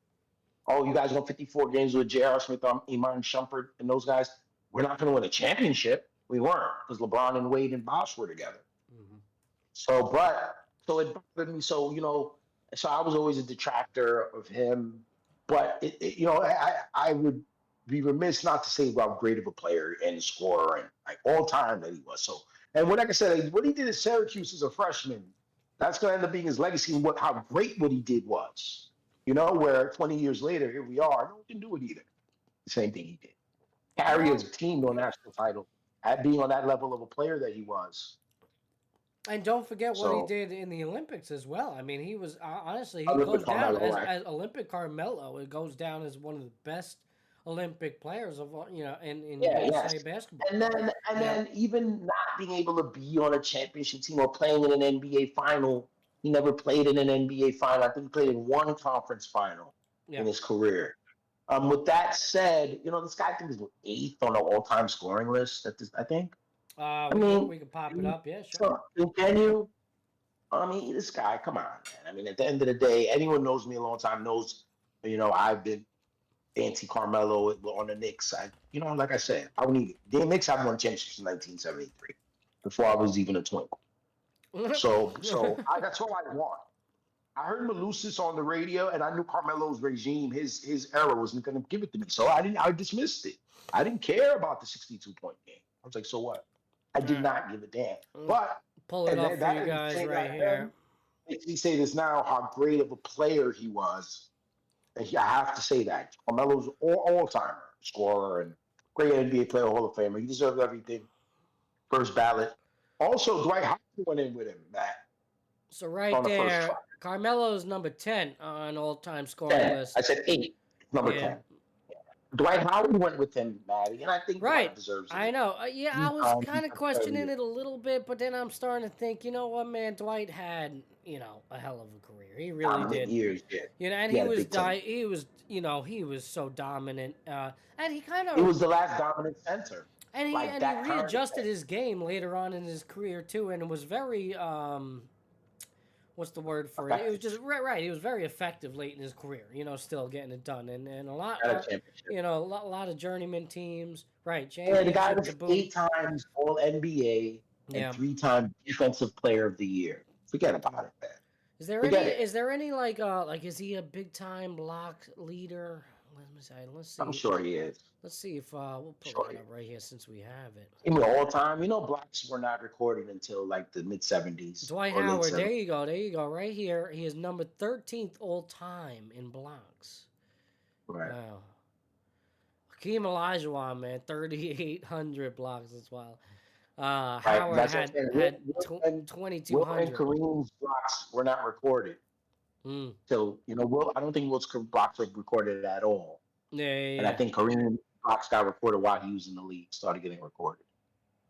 Oh, you guys won 54 games with J.R. Smith, Iman Shumpert, and those guys. We're not going to win a championship. We weren't because LeBron and Wade and Bosh were together. Mm-hmm. So it bothered me. So I was always a detractor of him. But I would be remiss not to say how great of a player and scorer and all time that he was. So, and like I said, what he did at Syracuse as a freshman. That's going to end up being his legacy and how great what he did was. Where 20 years later, here we are. No one can do it either. The same thing he did. Carry his team to a national title at being on that level of a player that he was. And don't forget what he did in the Olympics as well. I mean, he was, honestly, he goes down as Olympic Carmelo. It goes down as one of the best Olympic players of in USA basketball. And then even not being able to be on a championship team or playing in an NBA final, he never played in an NBA final. I think he played in one conference final in his career. With that said, this guy I think is 8th on the all-time scoring list. I think. We can pop it up. Yeah, sure. So, can you? This guy. Come on, man. I mean, at the end of the day, anyone knows me a long time knows. I've been anti-Carmelo on the Knicks. Like I said, I don't need the Knicks have won championships in 1973 before I was even a twinkle. So that's all I want. I heard Malusis on the radio, and I knew Carmelo's regime, his era wasn't going to give it to me. So I dismissed it. I didn't care about the 62-point game. I was like, so what? I did not give a damn. But pull it up for you guys right here. Makes me say this now, how great of a player he was. And I have to say that. Carmelo's all-timer scorer and great NBA player, Hall of Famer. He deserved everything. First ballot. Also, Dwight Howard went in with him, Matt. So there, Carmelo's number 10 on all-time scoring list. I said 8, number 10. Dwight Howard went with him, Maddie, and I think Dwight deserves it. I know. I was kind of questioning it a little bit, but then I'm starting to think, you know what, man? Dwight had, a hell of a career. He really did. Years, and he was so dominant. And he kind of... He was the last dominant center. And he readjusted his game later on in his career, too, and it was very... what's the word for it? It was just right. He was very effective late in his career. Still getting it done, and a lot, a lot of journeyman teams. Right, the guy was 8 times All NBA and 3-time Defensive Player of the Year. Forget about it, man. Is there any is he a big time block leader? Let's see. I'm sure he is. Let's see if we'll pull it up right here since we have it. In the all time, blocks were not recorded until the mid 70s. Dwight Howard, there you go, right here. He is number 13th all time in blocks. Right. Wow. Hakeem Olajuwon, man, 3,800 blocks as well. Howard had 2,200. And Kareem's blocks were not recorded. So, I don't think Wilt's blocks were recorded at all. Yeah. And I think Kareem's blocks got recorded while he was in the league, started getting recorded.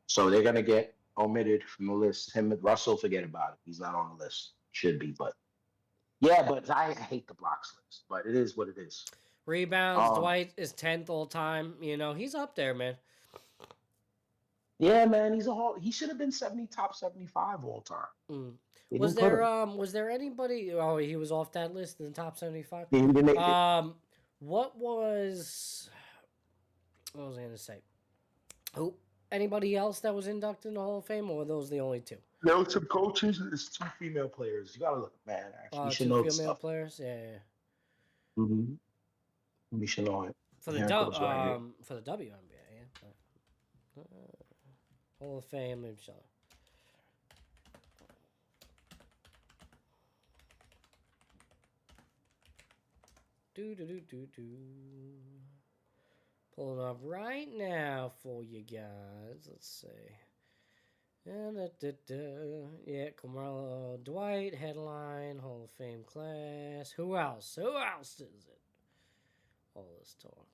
So they're going to get omitted from the list. Him and Russell, forget about it. He's not on the list. Should be, but yeah, but I hate the blocks list. But it is what it is. Rebounds, Dwight is 10th all time. You know, he's up there, man. Yeah, man, he should have been top 75 all time. Was there anybody? Oh, he was off that list in the top 75. Yeah, he didn't make it. What was I gonna say? Who? Anybody else that was inducted in the Hall of Fame, or were those the only two? There were some coaches. There's 2 female players. You gotta look, man. Actually, you should know 2 female stuff. players. Yeah. Mm-hmm. We should know it. For the WNBA, yeah. Hall of Fame, maybe so. Do. Pull it up right now for you guys. Let's see. Yeah, Carmelo, Dwight, headline, Hall of Fame class. Who else? Who else is it? All this talk.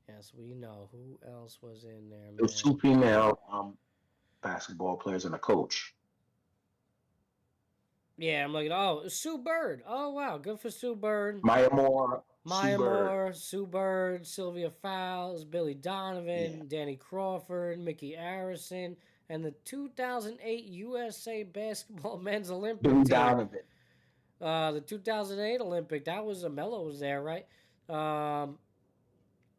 Yes, we know who else was in there. Man. There was 2 female basketball players and a coach. Yeah, I'm looking. Sue Bird. Oh wow, good for Sue Bird. Maya Moore, Sue Bird, Sylvia Fowles, Billy Donovan, Danny Crawford, Mickey Arison, and the 2008 USA Basketball Men's Olympic Billy team. Donovan. The 2008 Olympic. That was Melo was there, right?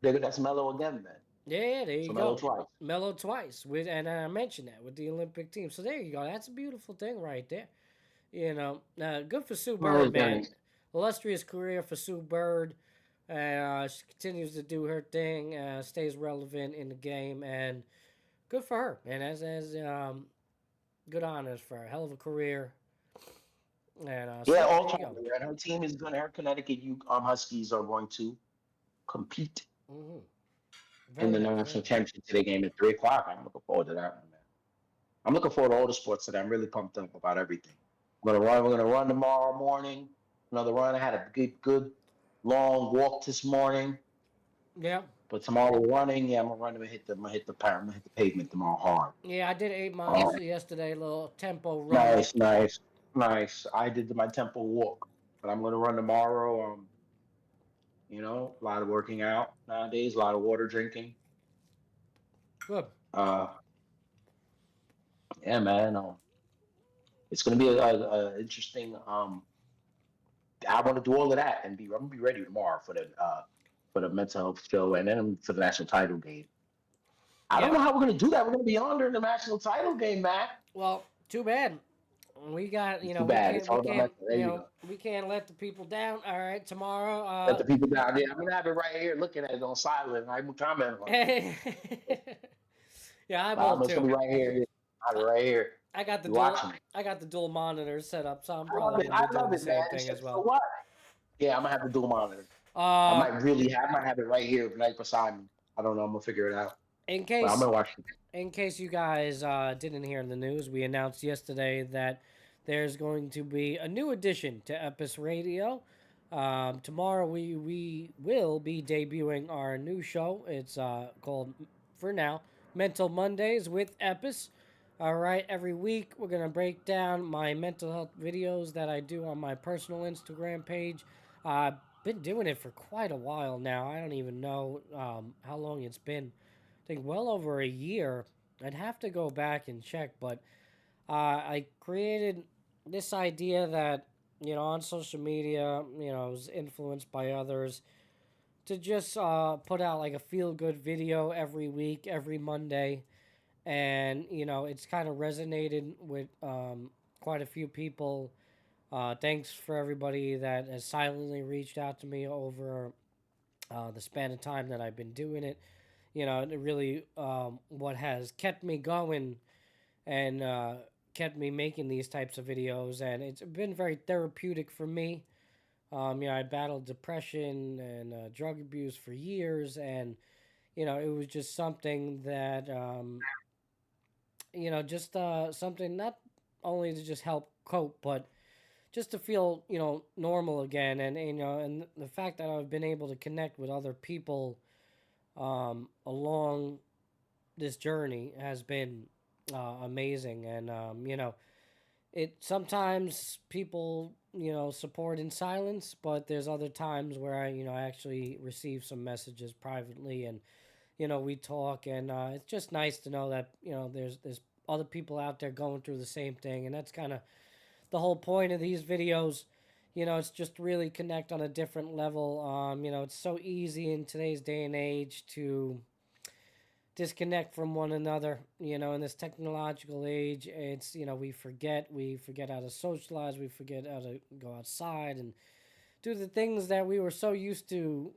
That's Melo again, man. Yeah, there you go. Melo twice. Melo twice. And I mentioned that with the Olympic team. So there you go. That's a beautiful thing right there. You know, good for Sue Bird, man. Nice. Illustrious career for Sue Bird. She continues to do her thing, stays relevant in the game, and good for her. And as good honors for her. Hell of a career. And all time. And her team is going. Her Connecticut Huskies are going to compete in the national championship today game at 3:00. I'm looking forward to that one, man. I'm looking forward to all the sports today. I'm really pumped up about everything. We're gonna run tomorrow morning. Another run. I had a good long walk this morning. Yeah. But tomorrow we're running. Yeah, I'm gonna hit the pavement tomorrow hard. Yeah, I did 8 miles yesterday. A little tempo run. Nice. I did my tempo walk, but I'm gonna run tomorrow. You know, a lot of working out nowadays. A lot of water drinking. Good. Yeah, man. It's going to be a interesting. I want to do all of that and I'm gonna be ready tomorrow for the mental health show and then for the national title game. I don't know how we're going to do that. We're going to be on during the national title game, Matt. Well, too bad. We got we can't let the people down. All right, tomorrow. Let the people down. Yeah, I'm gonna have it right here, looking at it on silent. I'm commenting on it. Yeah, I'm gonna be right here. Right here. I got the dual monitor set up, so I'm I probably gonna do love the it, same man. thing as well. So what? Yeah, I'm gonna have the dual monitor. I might have it right here, right beside me. I don't know. I'm gonna figure it out. In case I'm gonna watch it. In case you guys didn't hear in the news, we announced yesterday that there's going to be a new addition to Epis Radio. Tomorrow we will be debuting our new show. It's called, for now, Mental Mondays with Epis. All right, every week we're going to break down my mental health videos that I do on my personal Instagram page. I've been doing it for quite a while now. I don't even know how long it's been. I think well over a year. I'd have to go back and check, but I created this idea that, on social media, I was influenced by others to just put out like a feel-good video every week, every Monday. And, it's kind of resonated with quite a few people. Thanks for everybody that has silently reached out to me over the span of time that I've been doing it. It really what has kept me going and kept me making these types of videos. And it's been very therapeutic for me. I battled depression and drug abuse for years. And, it was just something that... something not only to just help cope, but just to feel, normal again. And the fact that I've been able to connect with other people along this journey has been amazing, and it sometimes people support in silence, but there's other times where I actually receive some messages privately, and we talk, and it's just nice to know that there's other people out there going through the same thing, and that's kind of the whole point of these videos. It's just really connect on a different level. It's so easy in today's day and age to disconnect from one another. In this technological age, it's we forget how to socialize, we forget how to go outside and do the things that we were so used to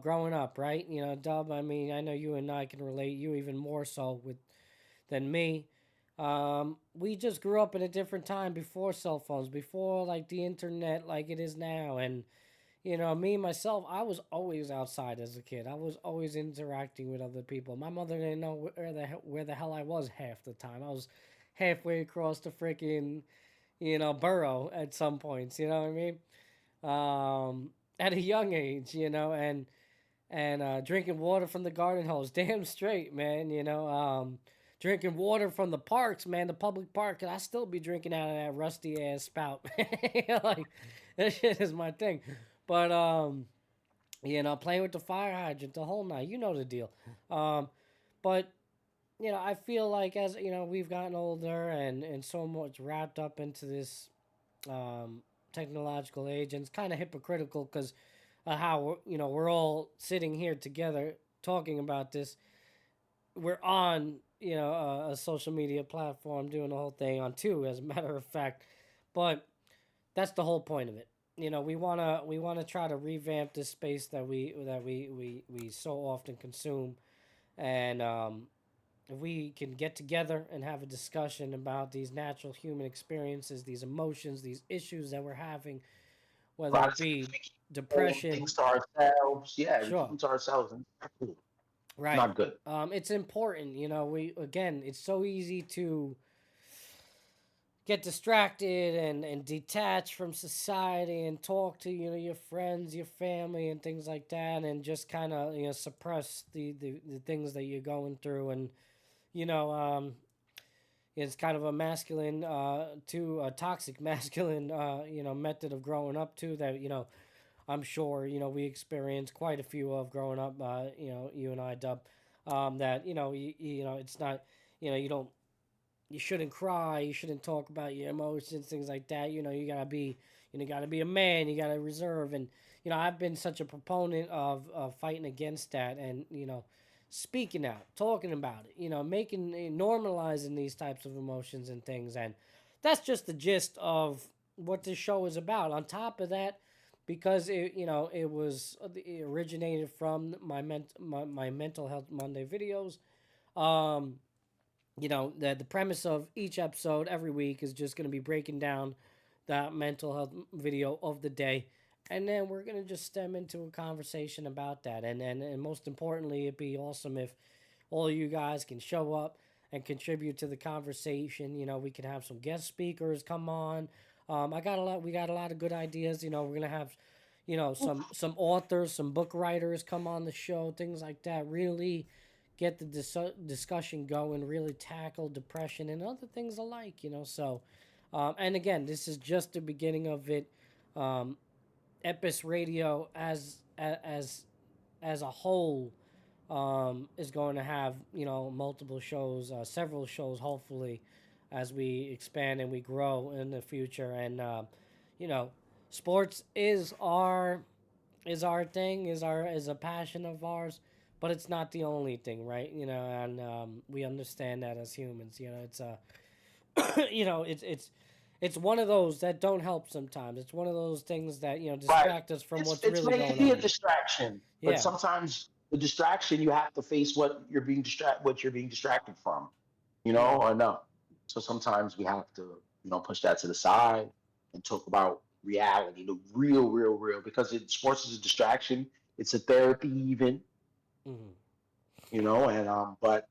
growing up, right? Dub, I mean, I know you and I can relate, you even more so than me. We just grew up in a different time before cell phones, before like the internet like it is now. And me myself, I was always outside as a kid. I was always interacting with other people. My mother didn't know where the hell I was half the time. I was halfway across the freaking borough at some points. You know what I mean? At a young age, and drinking water from the garden hose. Damn straight, man. Drinking water from the parks, man, the public park. Cause I still be drinking out of that rusty ass spout. Like that shit is my thing. But playing with the fire hydrant the whole night, the deal. But I feel like as we've gotten older and so much wrapped up into this technological age, and it's kind of hypocritical because how we're all sitting here together talking about this. We're on a social media platform doing the whole thing on two, as a matter of fact, but that's the whole point of it. We wanna try to revamp this space that we so often consume, and if we can get together and have a discussion about these natural human experiences, these emotions, these issues that we're having, whether it be depression, things to ourselves, we keep sure, them to ourselves. right, not good. It's important. It's so easy to get distracted and detach from society and talk to your friends, your family, and things like that, and just kind of suppress the things that you're going through. And it's kind of a masculine to a toxic masculine method of growing up too, that I'm sure we experienced quite a few of growing up. You and I, Dub, that it's not you shouldn't cry, you shouldn't talk about your emotions, things like that. You gotta be a man, you gotta reserve. And I've been such a proponent of fighting against that, and speaking out, talking about it, making normalizing these types of emotions and things. And that's just the gist of what this show is about. On top of that, because it originated from my Mental Health Monday videos. The premise of each episode every week is just going to be breaking down that mental health video of the day, and then we're going to just stem into a conversation about that. And most importantly, it'd be awesome if all you guys can show up and contribute to the conversation. We can have some guest speakers come on. We got a lot of good ideas. We're going to have some authors, some book writers come on the show, things like that. Really get the discussion going, really tackle depression and other things alike, So, and again, this is just the beginning of it. Epis Radio as a whole is going to have multiple shows, several shows, hopefully, as we expand and we grow in the future. And sports is our thing, is a passion of ours. But it's not the only thing, right? And we understand that as humans. It's it's one of those that don't help sometimes. It's one of those things that distract us from what's really going on. It's maybe a distraction, but sometimes the distraction, you have to face what you're being distracted from, or no. So sometimes we have to push that to the side and talk about reality, the real, because sports is a distraction. It's a therapy even. Mm-hmm. But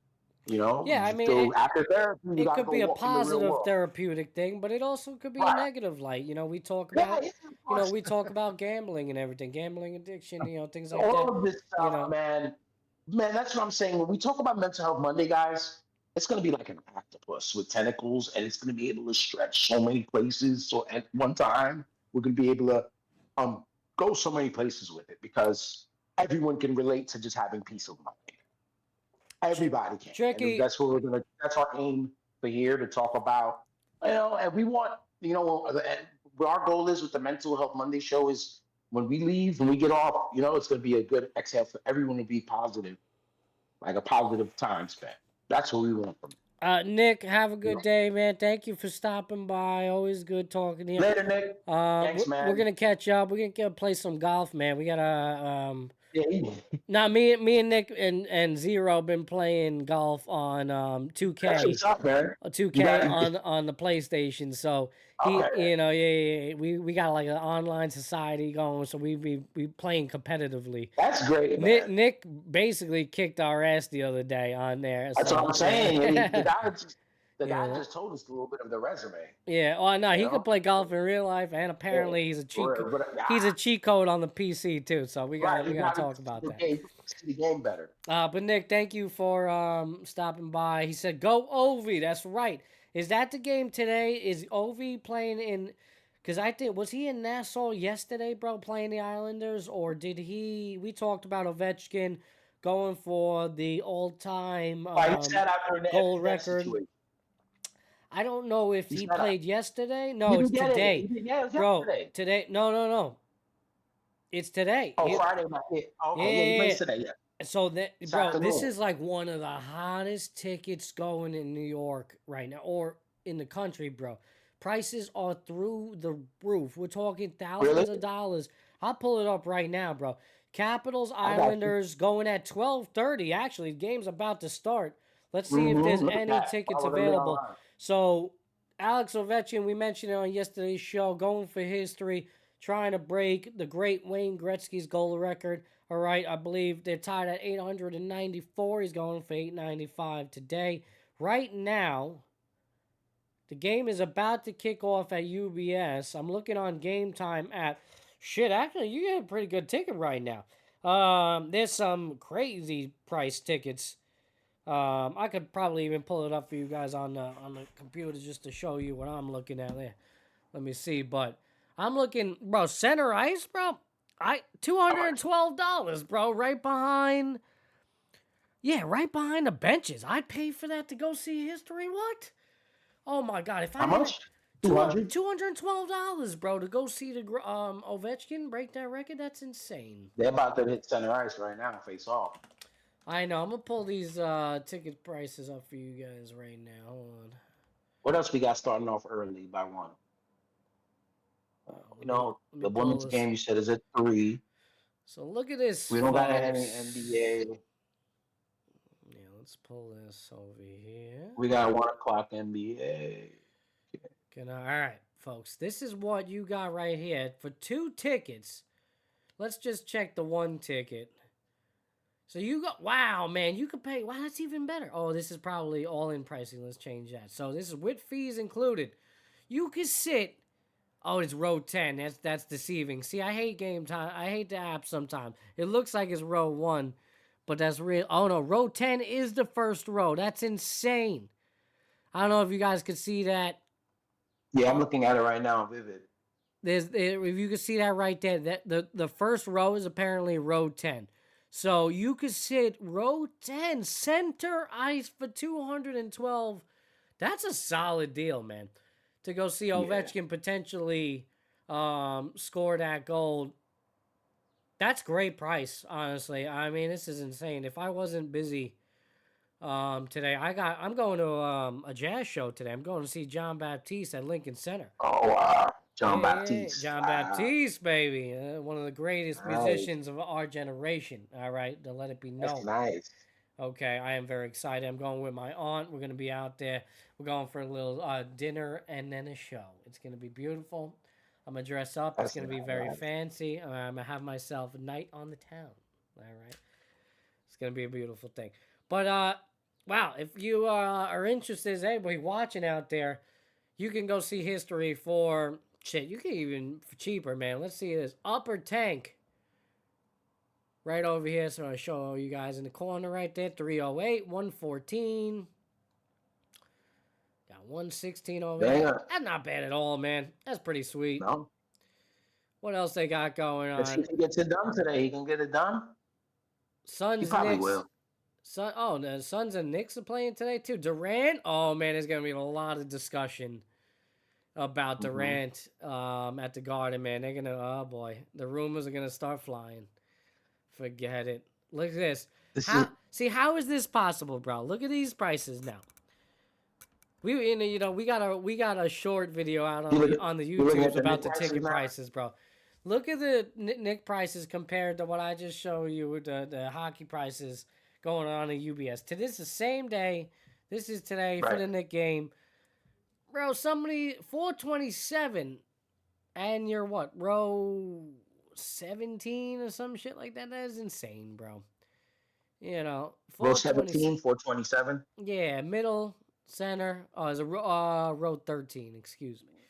yeah, I mean, after therapy, it could be a positive therapeutic thing, but it also could be a negative light. We talk about we talk about gambling and everything, gambling addiction, things like all that. of this stuff, man. Man, that's what I'm saying. When we talk about Mental Health Monday, guys, it's going to be like an octopus with tentacles, and it's going to be able to stretch so many places. So at one time, we're going to be able to go so many places with it because everyone can relate to just having peace of mind. Everybody can. Tricky. And that's what we're gonna. That's our aim for here to talk about. And we want, our goal is with the Mental Health Monday show is when we leave, when we get off, it's gonna be a good exhale for everyone to be positive, like a positive time spent. That's what we want from you. Nick, have a good day, man. Thank you for stopping by. Always good talking to you. Later, Nick. Thanks, man. We're gonna catch up. We're gonna play some golf, man. We gotta Now, me and Nick and Zero been playing golf on 2K. That's what's up, man. 2K on the PlayStation. So we got like an online society going. So we playing competitively. That's great, man. Nick basically kicked our ass the other day on there. That's what I'm saying. The guy just told us a little bit of the resume. Yeah. Oh no, he can play golf in real life, and apparently he's a cheat code on the PC too. So we got to talk about that. The game better. But Nick, thank you for stopping by. He said, "Go Ovi." That's right. Is that the game today? Is Ovi playing in? Because I think was he in Nassau yesterday, bro, playing the Islanders, or did he? We talked about Ovechkin going for the all-time goal record. I don't know if he played yesterday. No, it's today. Bro, today. No. It's today. Friday night. Okay, he plays today, yeah. So, this is like one of the hottest tickets going in New York right now, or in the country, bro. Prices are through the roof. We're talking thousands of dollars. I'll pull it up right now, bro. Capitals, Islanders going at 12:30. Actually, the game's about to start. Let's see if there's any tickets available. So, Alex Ovechkin, we mentioned it on yesterday's show, going for history, trying to break the great Wayne Gretzky's goal record. All right, I believe they're tied at 894. He's going for 895 today. Right now, the game is about to kick off at UBS. I'm looking on Game Time app. Shit, actually, you get a pretty good ticket right now. There's some crazy price tickets. I could probably even pull it up for you guys on the computer just to show you what I'm looking at there. Let me see, but I'm looking, bro, center ice, bro. $212, bro, right behind the benches. I'd pay for that to go see history. What? Oh my God! How much? $212, bro, to go see the Ovechkin break that record. That's insane. They're about to hit center ice right now, face off. I know. I'm gonna pull these ticket prices up for you guys right now. Hold on. What else we got starting off early by 1? The women's game you said is at 3. So look at this. We don't got any NBA. Yeah, let's pull this over here. We got 1:00 NBA. All right, folks. This is what you got right here for 2 tickets. Let's just check the 1 ticket. So you got, wow, man, you could pay, wow, that's even better. Oh, this is probably all-in pricing. Let's change that. So this is with fees included. You could sit, oh, it's row 10. That's deceiving. See, I hate Game Time. I hate the app sometimes. It looks like it's row 1, but that's real. Oh, no, row 10 is the first row. That's insane. I don't know if you guys could see that. Yeah, I'm looking at it right now, Vivid. If you can see that right there, the first row is apparently row 10. So you could sit row 10, center ice for $212. That's a solid deal, man. To go see Ovechkin potentially score that goal. That's great price, honestly. I mean, this is insane. If I wasn't busy today, I'm going to a jazz show today. I'm going to see John Baptiste at Lincoln Center. Oh, wow. John Baptiste. John Baptiste, baby. One of the greatest musicians of our generation. All right, to let it be known. That's nice. Okay, I am very excited. I'm going with my aunt. We're going to be out there. We're going for a little dinner and then a show. It's going to be beautiful. I'm going to dress up. It's going to be very fancy. I'm going to have myself a night on the town. All right. It's going to be a beautiful thing. But, wow, if you are interested, anybody watching out there, you can go see history for... Shit, you can even for cheaper, man. Let's see this. Upper Tank. right over here. So I'll show you guys in the corner right there. 308, 114. Got 116 over there. That's not bad at all, man. That's pretty sweet. No. What else they got going on? If he gets it done today, he can get it done. Suns, he probably Knicks. Will. The Suns and Knicks are playing today too. Durant. Oh man, there's gonna be a lot of discussion about Durant at the Garden. Man, they're gonna. Oh boy, the rumors are gonna start flying. Forget it. Look at this. How is this possible, bro? Look at these prices now. We got a short video out on the YouTube about the ticket prices, bro. Look at the Knick prices compared to what I just showed you, the hockey prices going on at UBS. To this is the same day. This is today for the Knick game. Bro, somebody, 427, and you're what, row 17 or some shit like that? That is insane, bro. You know. Row 17, 427? Yeah, middle, center. Oh, it's a row 13, excuse me.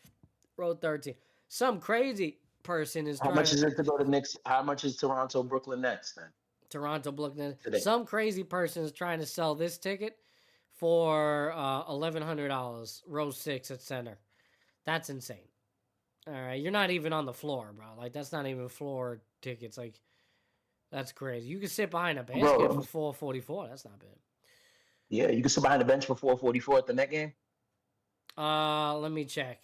Row 13. Some crazy person is How much is it to go to Knicks? How much is Toronto, Brooklyn Nets then? Toronto, Brooklyn. Some crazy person is trying to sell this ticket for $1,100. Row 6 at center. That's insane. All right, you're not even on the floor, bro. Like that's not even floor tickets. Like that's crazy. You can sit behind a basket for $444. That's not bad. Yeah, you can sit behind the bench for $444 at the Net game. Let me check.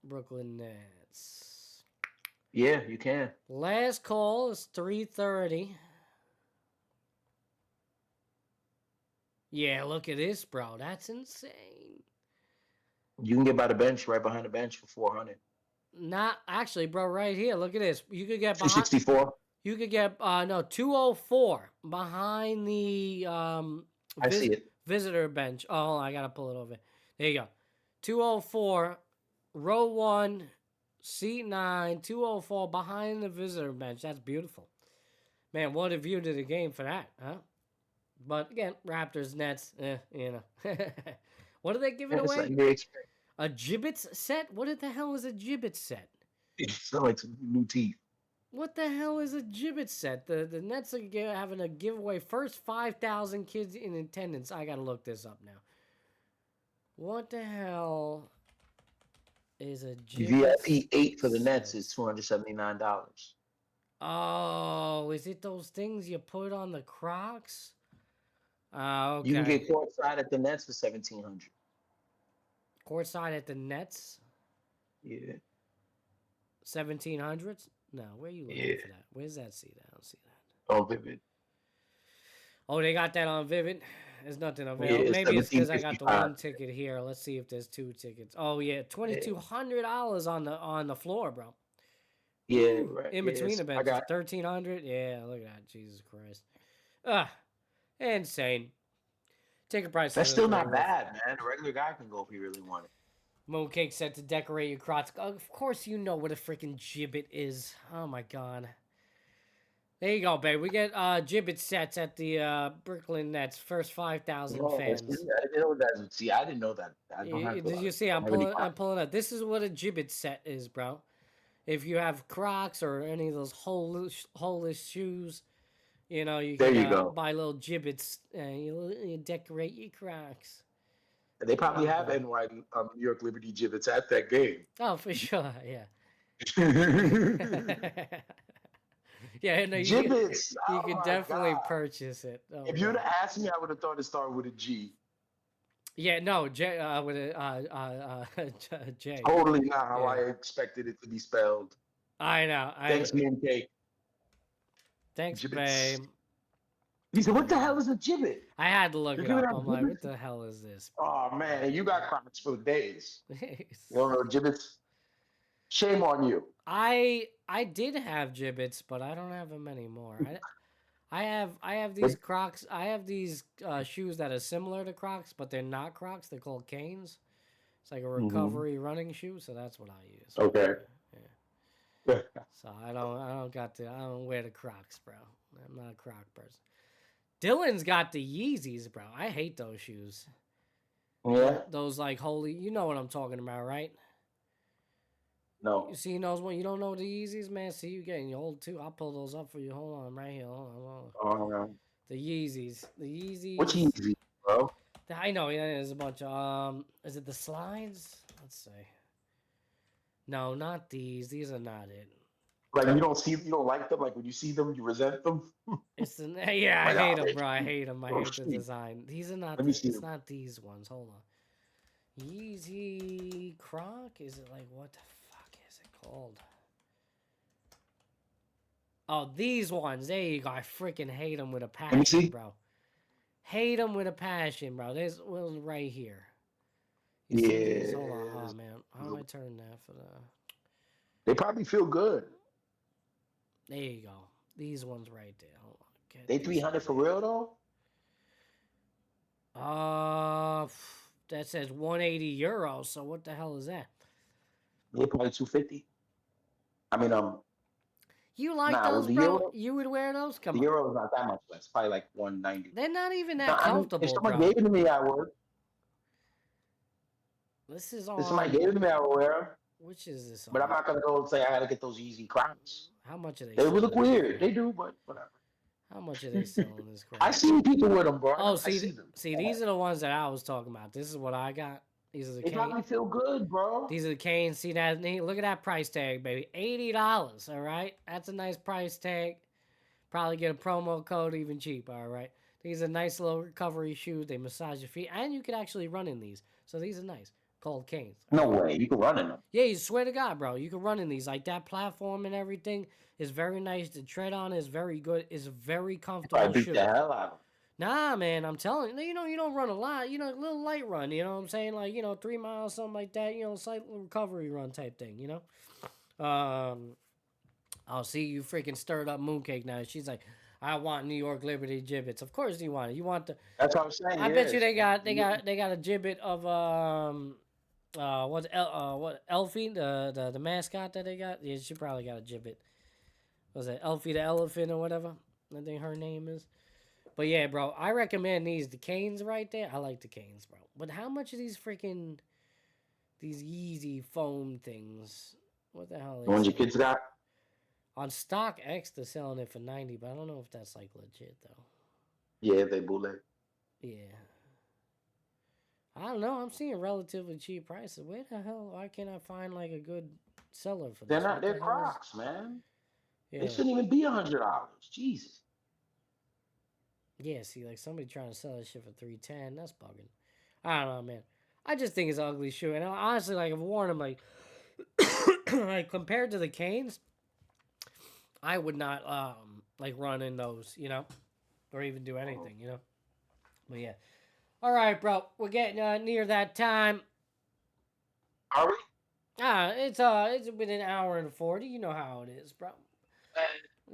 Brooklyn Nets. Yeah, you can. Last call is 3:30. Yeah, look at this, bro. That's insane. You can get by the bench, right behind the bench for $400. Not actually, bro. Right here, look at this. You could get behind, 264. You could get 204 behind the I see it. Visitor bench. Oh, I gotta pull it over. There you go. 204, row 1, seat 9, 204 behind the visitor bench. That's beautiful. Man, what a view to the game for that, huh? But again, Raptors, Nets, you know. What are they giving away? A gibbets set? What the hell is a gibbet set? It sounds like some new teeth. What the hell is a gibbet set? The Nets are having a giveaway. First 5,000 kids in attendance. I gotta look this up now. What the hell is a gibbet? VIP 8 for the Nets is $279. Oh, is it those things you put on the Crocs? Okay. You can get courtside at the Nets for $1,700. Courtside at the Nets? Yeah. 1,700? No, where are you looking for that? Where's that seat? I don't see that. Oh, Vivid. Oh, they got that on Vivid? There's nothing available. Yeah, maybe it's because I got the one ticket here. Let's see if there's 2 tickets. Oh, yeah. $2,200 on the floor, bro. Yeah, right. In between the benches. $1,300? Yeah, look at that. Jesus Christ. Insane. Ticket price. That's still not bad, man. A regular guy can go if he really wanted. Mooncake set to decorate your crotch. Of course you know what a freaking gibbet is. Oh, my God. There you go, babe. We get gibbet sets at the Brooklyn Nets. First 5,000 fans. I didn't know that. See, I didn't know that. Did you see? I'm pulling up. This is what a gibbet set is, bro. If you have Crocs or any of those holeless shoes, you know, you can buy little gibbets and you decorate your Crocs. They probably have NY New York Liberty gibbets at that game. Oh, for sure, yeah. Yeah, no, gibbets. You can definitely purchase it. Oh, if you'd have asked me, I would have thought it started with a G. Yeah, no, J with a J. Totally not how I expected it to be spelled. I know. Thanks, Mooncake. Thanks, gibbets. babe. He said, "What the hell is a gibbet?" I had to look it up. I'm like, "What the hell is this?" Oh man, you got Crocs for days. You don't know gibbets? Shame on you. I did have gibbets, but I don't have them anymore. I have these Crocs. I have these shoes that are similar to Crocs, but they're not Crocs. They're called Canes. It's like a recovery running shoe, so that's what I use. Okay. Yeah. So I don't wear the Crocs, bro. I'm not a Croc person. Dylan's got the Yeezys, bro. I hate those shoes. Yeah. Those like holy, you know what I'm talking about, right? No. You see, he knows what you don't know the Yeezys, man. See, you getting old too. I'll pull those up for you. Hold on, right here. Hold on. The Yeezys. The Yeezys. What's Yeezy, bro? I know. Yeah, there's a bunch of. Is it the slides? Let's see. No, not these. These are not it. Like you don't like them. Like when you see them, you resent them. It's the yeah. I hate them, bro. I hate them. I hate the design. These are not. It's not these ones. Hold on. Yeezy Croc? Is it like what the fuck is it called? Oh, these ones. There you go. I freaking hate them with a passion, bro. Hate them with a passion, bro. There's one right here. You see these? Hold on. Oh, man. How do I turn that for the... They probably feel good. There you go. These ones right there. Hold on. They 300 for real, though? That says 180 euros. So what the hell is that? They're probably 250. I mean, you like those, bro? Euro, you would wear those? Come on. The euro's not that much less. Probably like 190. They're not even that comfortable, if someone gave it to me, I would. This is on. If somebody gave it to me, I would wear them. Which is this on? But I'm not going to go and say I got to get those Yeezy Crocs. How much are they? They would look weird. They do, but whatever. How much are they selling this crap? I seen people with them, bro. Oh, see, these are the ones that I was talking about. This is what I got. These are the Canes. They probably feel good, bro. These are the Canes. See that? Look at that price tag, baby. $80. All right, that's a nice price tag. Probably get a promo code even cheaper. All right, these are nice little recovery shoes. They massage your feet, and you can actually run in these. So these are nice. Called Canes. No way, you can run in them. Yeah, you swear to God, bro, you can run in these. Like that platform and everything is very nice. The tread on is very good. It's a very comfortable. I beat the hell out of them. Nah, man, I'm telling you, you don't run a lot. You know, a little light run. You know what I'm saying? Like 3 miles, something like that. Slight recovery run type thing. I'll see you freaking stirred up Mooncake now. She's like, I want New York Liberty gibbets. Of course you want it. You want the. That's what I'm saying. I bet you they got a gibbet of what Elfie, the mascot that they got? Yeah, she probably got a gibbet. Was it Elfie the elephant or whatever? I think her name is. But yeah, bro, I recommend these. The Canes right there. I like the Canes, bro. But how much are these Yeezy foam things? What the hell is the ones your kids got? On StockX, they're selling it for $90, but I don't know if that's like legit though. Yeah, they bootleg. Yeah. I don't know. I'm seeing relatively cheap prices. Where the hell? Why can't I find like a good seller for this? They're Crocs, man. Yeah. They shouldn't even be $100. Jesus. Yeah, see, like somebody trying to sell that shit for $310. That's bugging. I don't know, man. I just think it's an ugly shoe, and honestly, like I've worn them, like, like compared to the Canes, I would not like run in those, or even do anything, But yeah. All right, bro. We're getting near that time. Are we? It's been an hour and 40. You know how it is, bro.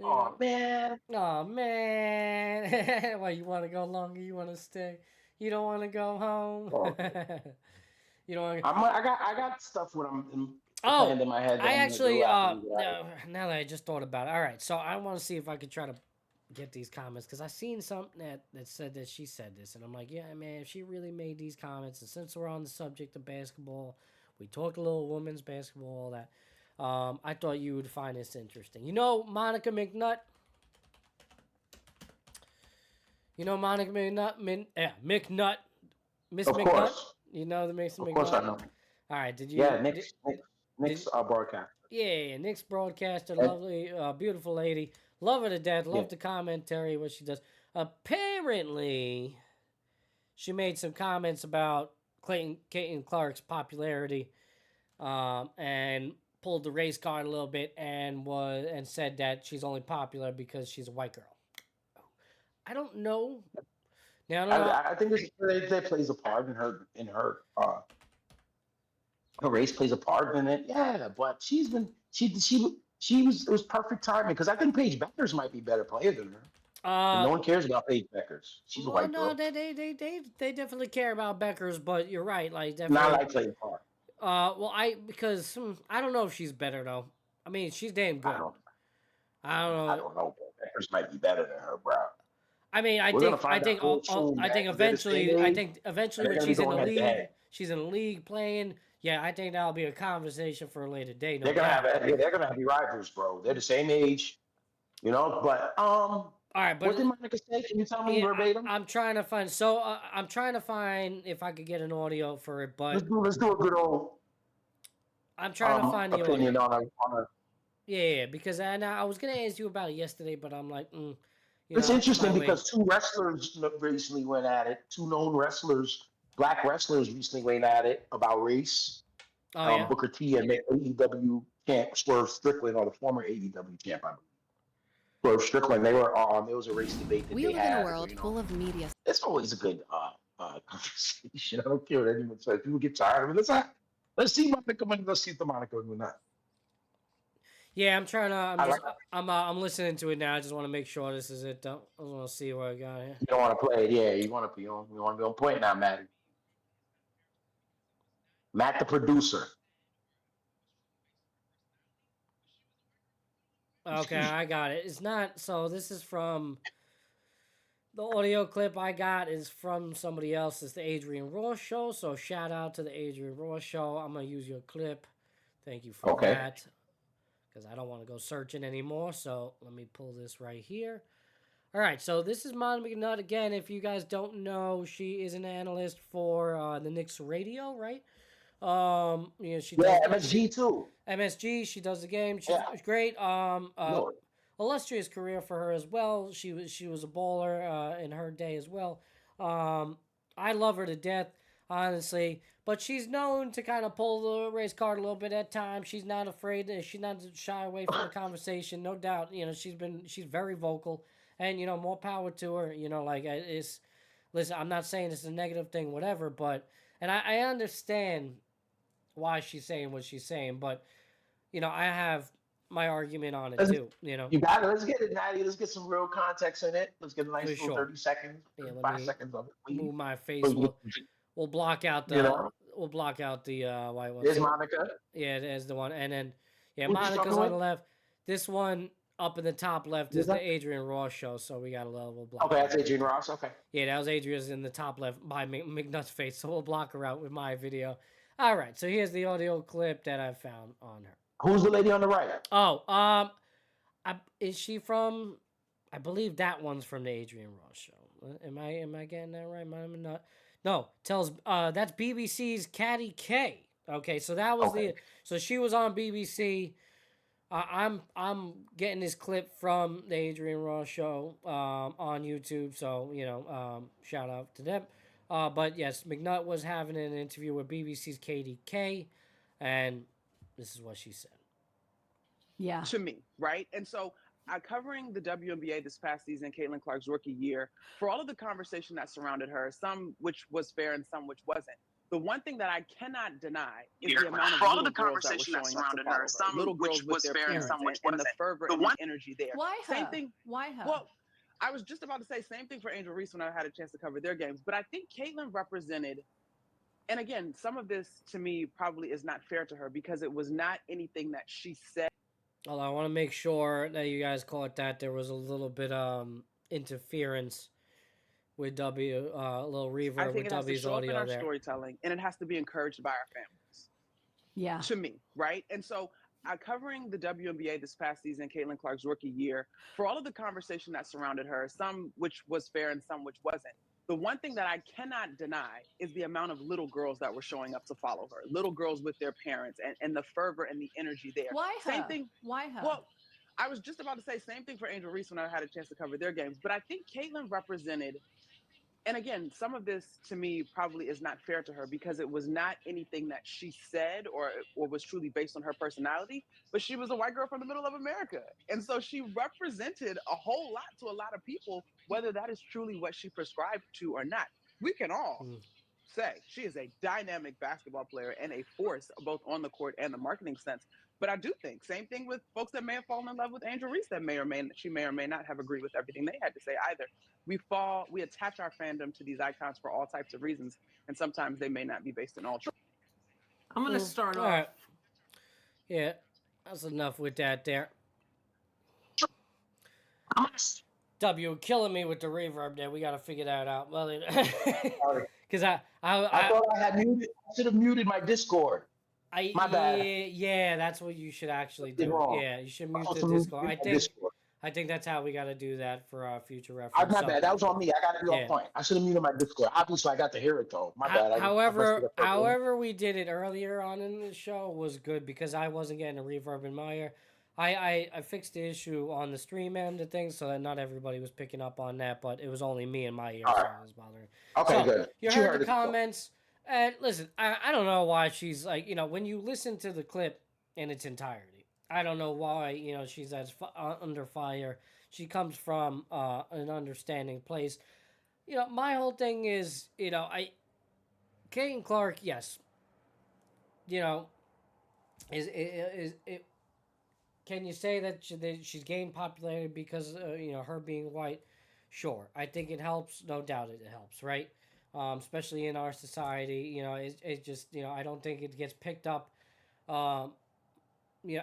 Oh man. Oh man. Why you want to go longer? You want to stay? You don't want to go home? Oh. You don't want to... I got stuff when I'm planned in my head. I actually now that I just thought about it. All right, so I want to see if I could try to get these comments because I seen something that said that she said this, and I'm like, yeah, man, if she really made these comments, and since we're on the subject of basketball, we talked a little women's basketball, all that. I thought you would find this interesting. Monica McNutt? Monica McNutt? McNutt. Miss of McNutt? Course. You know the Miss McNutt? Of course I know. All right, did you? Yeah, Nick's broadcaster. Yeah, Nick's broadcaster, lovely, beautiful lady. Love her to death. Love the commentary, what she does. Apparently, she made some comments about Caitlin Clark's popularity, and pulled the race card a little bit, and said that she's only popular because she's a white girl. I don't know. Now I think that plays a part in her race plays a part in it. Yeah, but it was perfect timing because I think Paige Beckers might be a better player than her. No one cares about Paige Beckers. She's a white girl. No, they definitely care about Beckers, but you're right. Like definitely. Not like Clayton Clark. Because I don't know if she's better though. I mean, she's damn good. I don't know. I don't know. Beckers might be better than her, bro. I mean, I think eventually when she's in the league, she's in the league playing. Yeah, I think that'll be a conversation for a later date. No They're gonna doubt. they're gonna be rivals, bro. They're the same age, you know. But All right, but what did Monica say? Can you tell me yeah, verbatim? I'm trying to find. So I'm trying to find if I could get an audio for it, but Let's do a good old I'm trying to find the opinion audio. on a. Yeah, because I was gonna ask you about it yesterday, but I'm like, It's interesting my because two wrestlers recently went at it. Two known wrestlers, black wrestlers, recently went at it about race. Oh yeah. Booker T and AEW champ Swerve Strickland, or the former AEW champ, I believe. Swerve Strickland. They were on. There was a race debate that we they live had. in a world full of media. It's always a good conversation. I don't care what anyone says. People get tired of it. Let's see Monica. Let's see the Monica or not. Yeah, I'm trying to. I'm listening to it now. I just want to make sure this is it. Though. I want to see what I got here. You don't want to play it. Yeah, you want to be on point now, Matt. Matt, the producer. Okay, I got it. It's not. So this is from the audio clip I got is from somebody else. It's the Adrian Ross show. So shout out to the Adrian Ross show. I'm gonna use your clip. Thank you for that. Because I don't want to go searching anymore. So let me pull this right here. All right, so this is Monica McNutt. Again, if you guys don't know, she is an analyst for the Knicks radio, right? She does MSG too. MSG, she does the game. She's great. Illustrious career for her as well. She was a baller in her day as well. I love her to death, honestly. But she's known to kind of pull the race card a little bit at times. She's not afraid. She's not shy away from the conversation. No doubt. She's very vocal, and more power to her. Listen, I'm not saying it's a negative thing, whatever. But I understand why she's saying what she's saying. But I have my argument on it too. You got it. Let's get it, Natty. Let's get some real context in it. Let's get a nice little 30 seconds, 5 seconds of it. Please. Move my face. We'll block out the. We'll block out the white one. There's Monica. Yeah, there's the one, and then Monica's on the left. This one up in the top left is the Adrian Ross show. So we got a level block. Okay, that's Adrian Ross. Okay. Yeah, that was Adrian's in the top left by McNutt's face. So we'll block her out with my video. All right, so here's the audio clip that I found on her. Who's the lady on the right? Oh, is she from? I believe that one's from the Adrian Ross show. Am I getting that right? I'm not. No, that's BBC's Caddy K. Okay, so that was so she was on BBC. I'm getting this clip from the Adrian Ross show on YouTube. So shout out to them. But yes, McNutt was having an interview with BBC's Katie K, and this is what she said. Yeah. To me, right? And so covering the WNBA this past season, Caitlin Clark's rookie year, for all of the conversation that surrounded her, some which was fair and some which wasn't, the one thing that I cannot deny is the amount of little girls that were showing up to follow her. Some little girls with their parents and the fervor and the energy there. Why her? Same thing. Why her? Well, I was just about to say same thing for Angel Reese when I had a chance to cover their games. But I think Caitlin represented, and again, some of this to me probably is not fair to her because it was not anything that she said. Well, I want to make sure that you guys caught that there was a little bit interference with a little reverb with W's audio in our there. Storytelling, and it has to be encouraged by our families. Yeah. To me, right? And so covering the WNBA this past season, Caitlin Clark's rookie year, for all of the conversation that surrounded her, some which was fair and some which wasn't, the one thing that I cannot deny is the amount of little girls that were showing up to follow her. Little girls with their parents and the fervor and the energy there. Why her? Same thing. Why her? Well, I was just about to say same thing for Angel Reese when I had a chance to cover their games. But I think Caitlin represented, and again, some of this to me probably is not fair to her because it was not anything that she said or was truly based on her personality, but she was a white girl from the middle of America. And so she represented a whole lot to a lot of people, whether that is truly what she prescribed to or not. We can all say she is a dynamic basketball player and a force both on the court and the marketing sense. But I do think same thing with folks that may have fallen in love with Angel Reese that may or may not have agreed with everything they had to say either. We attach our fandom to these icons for all types of reasons, and sometimes they may not be based in all truth. I'm going to start off. Right. Yeah, that's enough with that there. W killing me with the reverb there. We got to figure that out. Well, because I thought I had muted. I should have muted my Discord. My bad. Yeah, that's what you should actually do. Wrong. Yeah, you should mute the Discord. I think that's how we got to do that for future reference. My bad. That was on me. I got to be on point. I should have muted my Discord. Obviously, I got to hear it though. My bad. However, we did it earlier on in the show was good because I wasn't getting a reverb in my ear. I fixed the issue on the stream end of things so that not everybody was picking up on that, but it was only me and my ear so it was bothering. Okay, so, good. You heard the comments. And listen, I don't know why she's like, when you listen to the clip in its entirety, I don't know why, she's under fire. She comes from an understanding place. My whole thing is, Caitlin Clark, yes. Can you say that she's gained popularity because, her being white? Sure. I think it helps. No doubt it helps, right? Especially in our society, it just, I don't think it gets picked up,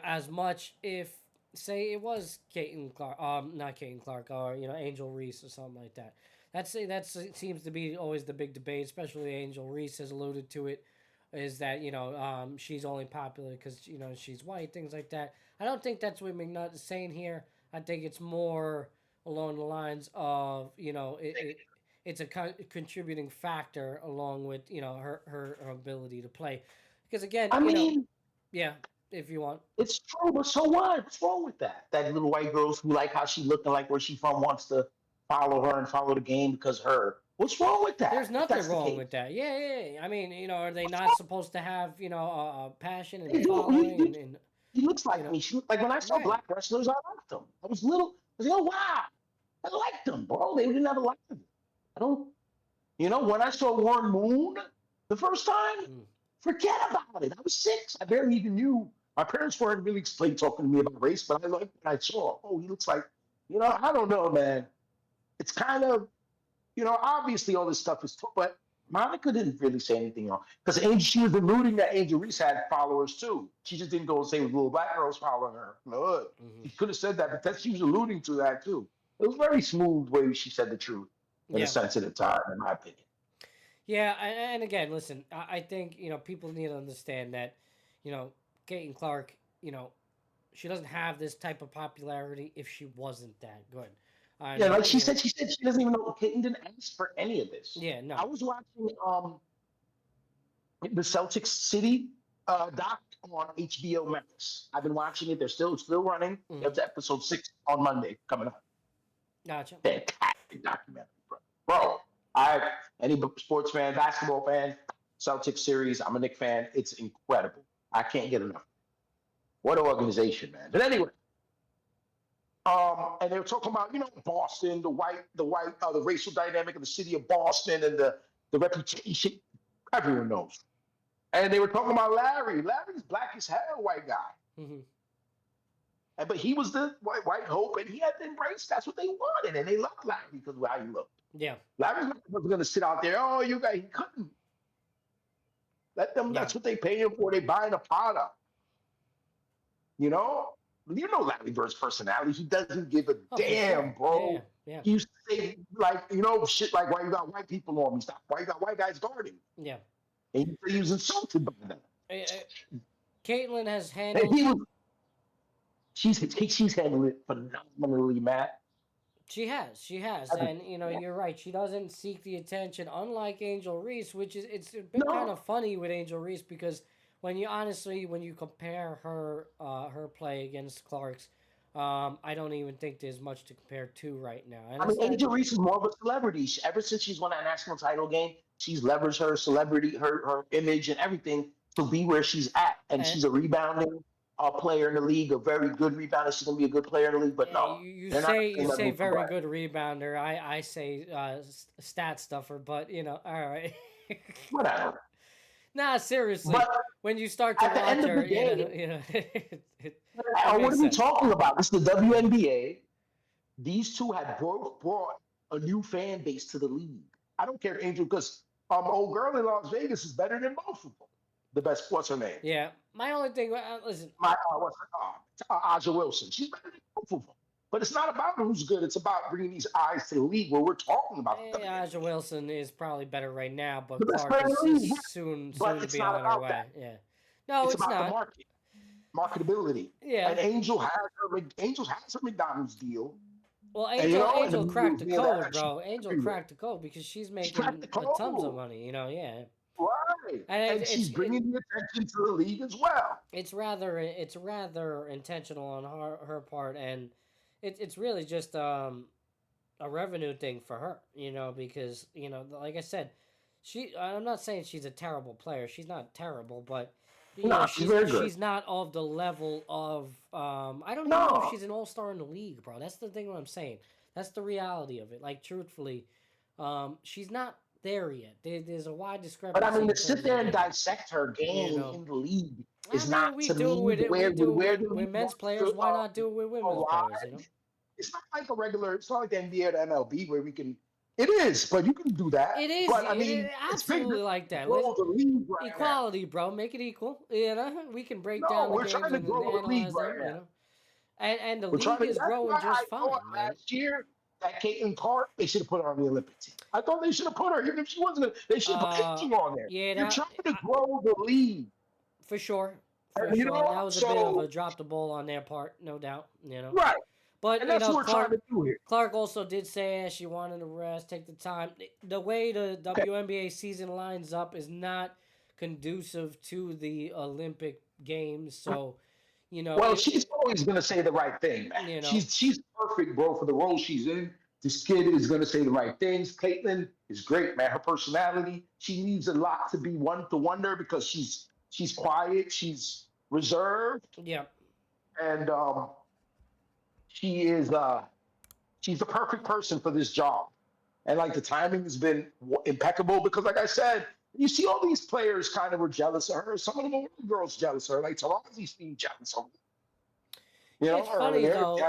as much if, say, it was Caitlin Clark, not Caitlin Clark, or, Angel Reese or something like that. That seems to be always the big debate, especially Angel Reese has alluded to it, is that, she's only popular because, she's white, things like that. I don't think that's what McNutt is saying here. I think it's more along the lines of, it's a contributing factor along with, her ability to play. Because again, yeah, if you want. It's true, but so what? What's wrong with that? That little white girls who like how she looked and like where she from wants to follow her and follow the game because her. What's wrong with that? There's nothing wrong with that. Yeah. I mean, are they not supposed to have, a passion and following? He looks like me. She looked like when I saw black wrestlers, I liked them. I was little. I was like, oh, wow. I liked them, bro. They didn't have a lot of them. I don't, when I saw Warren Moon the first time, forget about it. I was 6. I barely even knew. My parents weren't really talking to me about race, but I liked what I saw. Oh, he looks like, I don't know, man. It's kind of, obviously all this stuff is, but Monica didn't really say anything wrong. Because she was alluding that Angel Reese had followers too. She just didn't go and say it was little black girls following her. No, she could have said that, but she was alluding to that too. It was very smooth way she said the truth in a sensitive time, in my opinion. Yeah, and again, listen, I think, people need to understand that, Caitlin Clark, she doesn't have this type of popularity if she wasn't that good. Like she said she doesn't even know. Caitlin didn't ask for any of this. Yeah, no. I was watching the Celtics City doc on HBO Max. I've been watching it. They're still running. Up to episode 6 on Monday coming up. Gotcha. Fantastic documentary, bro. Any sports fan, basketball fan, Celtics series. I'm a Knicks fan. It's incredible. I can't get enough. What an organization, man. But anyway, and they were talking about Boston, the racial dynamic of the city of Boston, and the reputation. Everyone knows. And they were talking about Larry. Larry's black as hell, white guy. But he was the white hope, and he had to embrace. That's what they wanted, and they loved Larry because of how he looked. Yeah, Larry wasn't going to sit out there. Oh, you guys, he couldn't. Let them. Yeah. That's what they pay him for. They buying a product. Larry Bird's personality. He doesn't give a damn, bro. Yeah. He used to say shit like, "Why you got white people on me? Stop. Why you got white guys guarding?" Yeah. And he was insulted by them. Caitlin has handled. She's handled it phenomenally, Matt. She has, and you're right. She doesn't seek the attention, unlike Angel Reese, which is it's been kind of funny with Angel Reese because when you compare her play against Clark's, I don't even think there's much to compare to right now. And Angel Reese is more of a celebrity. Ever since she's won that national title game, she's leveraged her celebrity, her image, and everything to be where she's at, and she's a rebounding player in the league, a very good rebounder. She's gonna be a good player in the league, but no. You say very good rebounder. I say stat stuffer, but all right. Whatever. Nah, seriously. But when you start to watch her, what are we talking about? This is the WNBA. These two had brought a new fan base to the league. I don't care, Angel, because old girl in Las Vegas is better than both of them. The best, what's her name? Yeah. My only thing, listen. Aja Wilson. She's better than both of them. But it's not about who's good. It's about bringing these eyes to the league where we're talking about. Aja Wilson is probably better right now, but Clark is soon to be on her way. Yeah. No, It's it's about the not. marketability. Yeah. And Angel has her McDonald's deal. Well, And, Angel cracked the code, that, bro. Angel cracked the code because she's making tons of money. Yeah. Right. And she's bringing the attention to the league as well. It's rather intentional on her part, and it's really just a revenue thing for her, because like I said, I'm not saying she's a terrible player. She's not terrible, but she's very good. She's not of the level of I don't even know if she's an all-star in the league, bro. That's the thing what I'm saying. That's the reality of it. Like, truthfully, she's not there yet. There's a wide discrepancy. But I mean, to sit there and dissect her game in the league is not we to do me it with men's players. Why not do it with women's players? It's not like it's not like the NBA or the MLB where we can. It is, but you can do that. It is. But I mean, it's absolutely like that. Equality, bro. Make it equal. We can break down the games and analyze them. And the league is growing just fine. Last year, that Caitlin Clark, they should have put her on the Olympic team. I thought they should have put her, even if she wasn't. They should have put Angel on there. Yeah, you're trying to grow the league. For sure. That was a bit of a drop the ball on their part, no doubt. Right. But and that's what we're trying to do here. Clark also did say she wanted to rest, take the time. The way the WNBA season lines up is not conducive to the Olympic Games, so Well, she's always going to say the right thing, man. She's perfect, bro, for the role she's in. This kid is going to say the right things. Caitlin is great, man. Her personality, she needs a lot to be one to wonder because she's quiet, she's reserved. Yeah. And she's the perfect person for this job. And like the timing has been impeccable because, like I said, you see all these players kind of were jealous of her. Some of them were girls jealous of her. Like Tarazi's being jealous of her. It's funny though.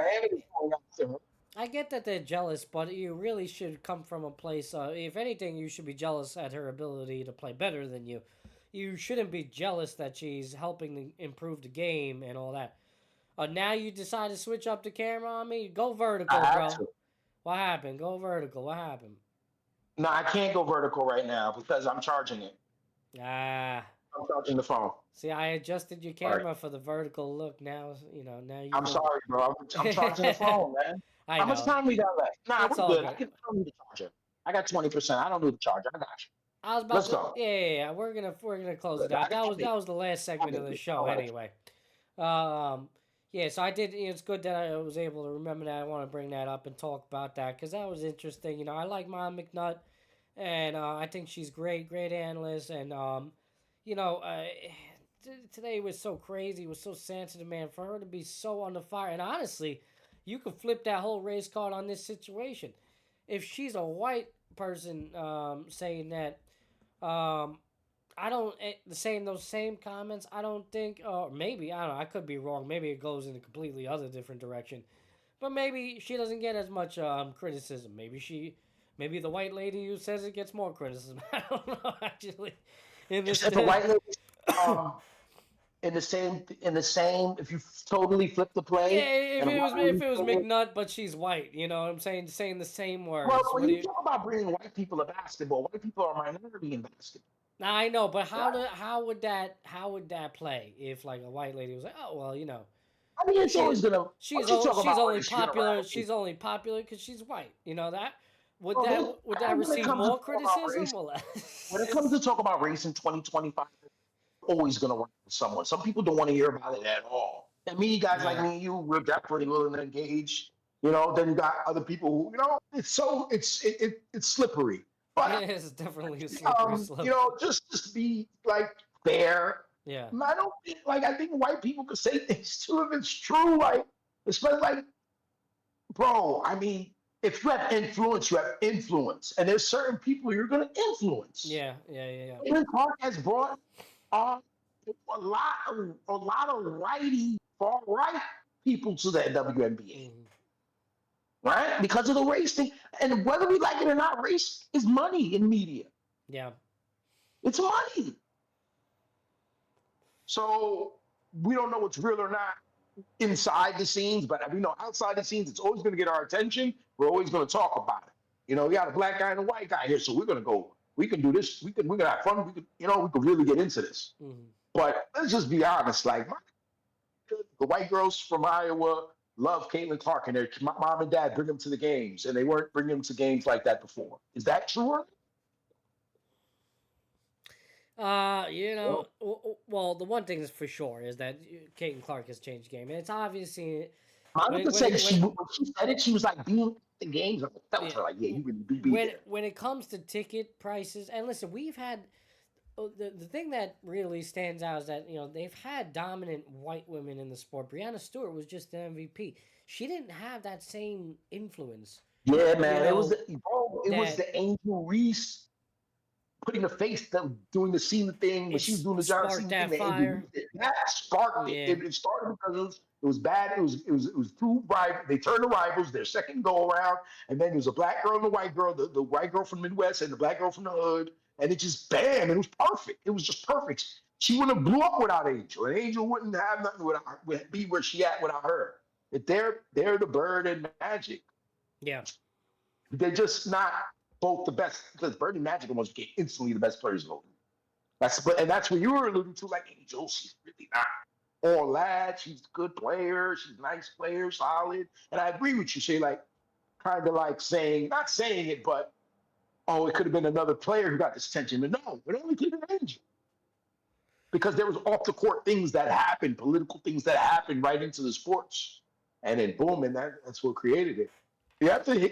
I get that they're jealous, but you really should come from a place. If anything, you should be jealous at her ability to play better than you. You shouldn't be jealous that she's helping to improve the game and all that. Now you decide to switch up the camera on me? Go vertical, bro. What happened? Go vertical. What happened? No, I can't go vertical right now because I'm charging it. I'm charging the phone. See, I adjusted your camera for the vertical look. Now, now you. I'm sorry, bro. I'm charging the phone, man. How much time we got left? Nah, we're good. I don't need the charger. I got 20%. I don't need the charger. I got you. I was about Let's go. Yeah. We're gonna close it out. That was the last segment of the show, anyway. Yeah, so I did. It's good that I was able to remember that. I want to bring that up and talk about that because that was interesting. I like Mom McNutt, and I think she's great analyst. And today was so crazy, was so sensitive, man. For her to be so under fire, and honestly, you could flip that whole race card on this situation. If she's a white person saying that, I don't saying those same comments. I don't think, or maybe I don't know. I could be wrong. Maybe it goes in a completely other different direction, but maybe she doesn't get as much criticism. Maybe the white lady who says it gets more criticism. I don't know actually. If a white lady, in the same, if you totally flip the play. Yeah, if it was McNutt, but she's white. You know what I'm saying? Saying the same words. Well, when you talk about bringing white people to basketball, white people are a minority in basketball. Now I know, but how would that play if like a white lady was like, oh well, I mean, it's always gonna. She's only popular. She's only popular because she's white. Would that receive more criticism or less? When it comes to talk about race in 2025, always gonna work with someone. Some people don't want to hear about it at all. And me, guys like me and you, we're definitely willing to engage. Then you got other people who, it's slippery. But it's definitely a slippery slope. Just be like fair. Yeah. I don't think I think white people could say things too if it's true. Like, especially bro. I mean, if you have influence, you have influence, and there's certain people you're gonna influence. Yeah. Caitlin Clark has brought a lot of far right people to the WNBA. Right? Because of the race thing. And whether we like it or not, race is money in media. Yeah. It's money. So we don't know what's real or not inside the scenes, but we know outside the scenes, it's always going to get our attention. We're always going to talk about it. We got a black guy and a white guy here, so we're going to go. We can do this. We're going to have fun. We could really get into this. Mm-hmm. But let's just be honest. Like the white girls from Iowa love Caitlin Clark, and their mom and dad bring them to the games, and they weren't bringing them to games like that before. Is that true? Well, the one thing is for sure is that Caitlin Clark has changed the game, and it's obviously. I'm not saying when she said it, she was like being the games. I felt her like, yeah, you would be there. When it comes to ticket prices, and listen, we've had the thing that really stands out is that they've had dominant white women in the sport. Breanna Stewart was just an MVP. She didn't have that same influence. Yeah, man, it was the Angel Reese putting the face, doing the scene thing when she was doing the John Cena thing. That sparked it. Yeah. It started because it was bad. It was two rivals. They turned the rivals their second go around, and then there was a black girl and a white girl, the white girl from the Midwest and the black girl from the hood, and it just bam, it was perfect. It was just perfect. She wouldn't have blew up without Angel, and Angel wouldn't have nothing be where she at without her. They're the Bird and Magic. Yeah, they're just not both the best, because Bird and Magic almost get instantly the best players voted. That's what you were alluding to, like Angel. She's really not all that. She's a good player. She's a nice player, solid. And I agree with you. She kind of like saying, not saying it, but it could have been another player who got this attention. But no, it only could have been Angel. Because there was off the court things that happened, political things that happened right into the sports, and then boom, and that's what created it. You have to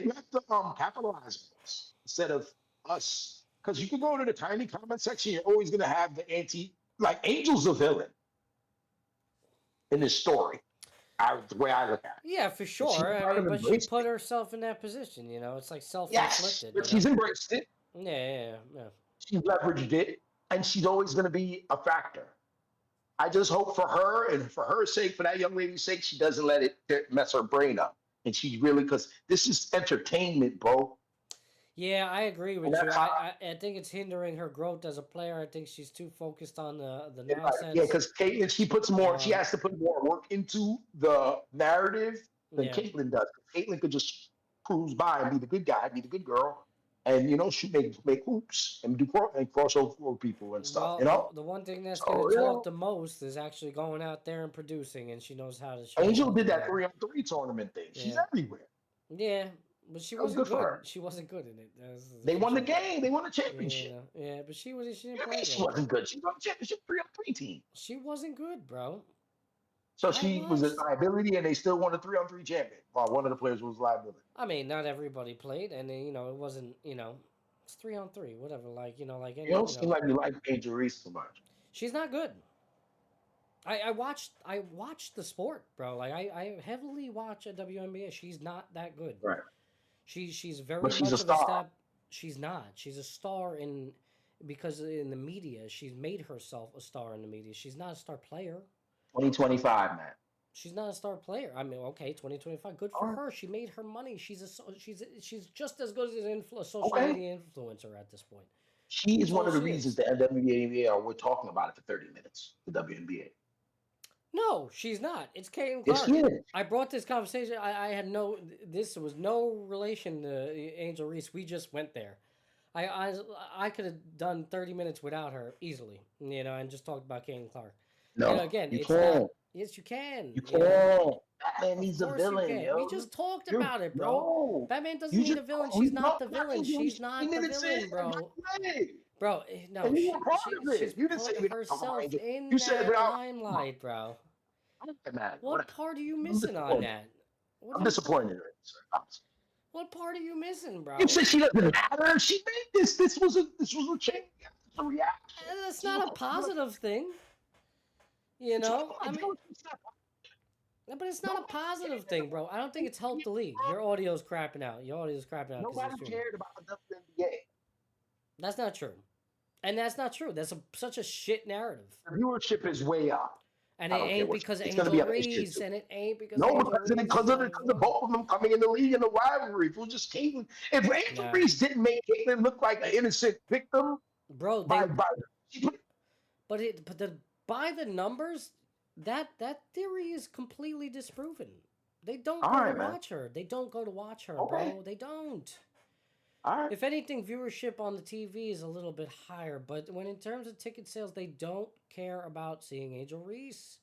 capitalize on this instead of us. Because you can go to the tiny comment section, you're always going to have the Angel's a villain in this story. The way I look at it. Yeah, for sure. But she put herself in that position, It's like self-inflicted. Yes, but she's embraced it. Yeah. She leveraged it, and she's always going to be a factor. I just hope for her, and for her sake, for that young lady's sake, she doesn't let it mess her brain up. And she really, because this is entertainment, bro. Yeah, I agree with you. I think it's hindering her growth as a player. I think she's too focused on the nonsense. Yeah, because Caitlin, she puts more. She has to put more work into the narrative than Caitlin does. Caitlin could just cruise by and be the good guy, be the good girl, and shoot, make hoops and cross over people and stuff. Well, the one thing that's going to talk the most is actually going out there and producing, and she knows how to. Angel did that 3-on-3 tournament thing. She's everywhere. Yeah. But she wasn't good. She wasn't good in it. They won the game. They won the championship. Yeah, but she didn't play. She wasn't good. She won the championship 3-on-3 team. She wasn't good, bro. So she was a liability, and they still won the 3-on-3 champion. While one of the players was a liability. I mean, not everybody played, and it wasn't. It's 3-on-3, whatever. You don't seem like you like Angel Reese so much. She's not good. I watched the sport, bro. I heavily watch a WNBA. She's not that good. Right. She's very much of a star. step. She's not. She's a star because in the media, she's made herself a star in the media. She's not a star player. 2025, man. She's not a star player. I mean, okay, 2025, good for her. She made her money. She's just as good as a social media influencer at this point. She is one of the reasons the WNBA we're talking about it for 30 minutes. The WNBA. No, she's not. It's Caitlin Clark. Yes, she is. I brought this conversation. This was no relation to Angel Reese. We just went there. I could have done 30 minutes without her easily, and just talked about Caitlin Clark. No, again, you can. Yes, you can. You can. Batman needs a villain, yo. We just talked about it, bro. No. Batman doesn't need a villain. She's not the villain. She's not the villain, bro. Bro, no, she's put herself in that limelight, bro. What part are you missing on that? I'm disappointed in her, sir. What part are you missing, bro? You said she doesn't matter. She made this. This was a change. It's a reaction. That's not a positive thing. I mean, but it's not a positive thing, bro. I don't think it's helped the league. Your audio's crapping out. Nobody cared about the WNBA. That's not true. And that's not true. That's such a shit narrative. The viewership is way up. And it ain't because Angel Reese, and it ain't because because of both of them coming in the league and the rivalry. It was just Caitlin. If Angel Reese didn't make Caitlin look like an innocent victim, bro, by the numbers, that theory is completely disproven. They don't go to watch her. They don't go to watch her, bro. They don't. All right. If anything, viewership on the TV is a little bit higher, but when in terms of ticket sales, they don't care about seeing Angel Reese.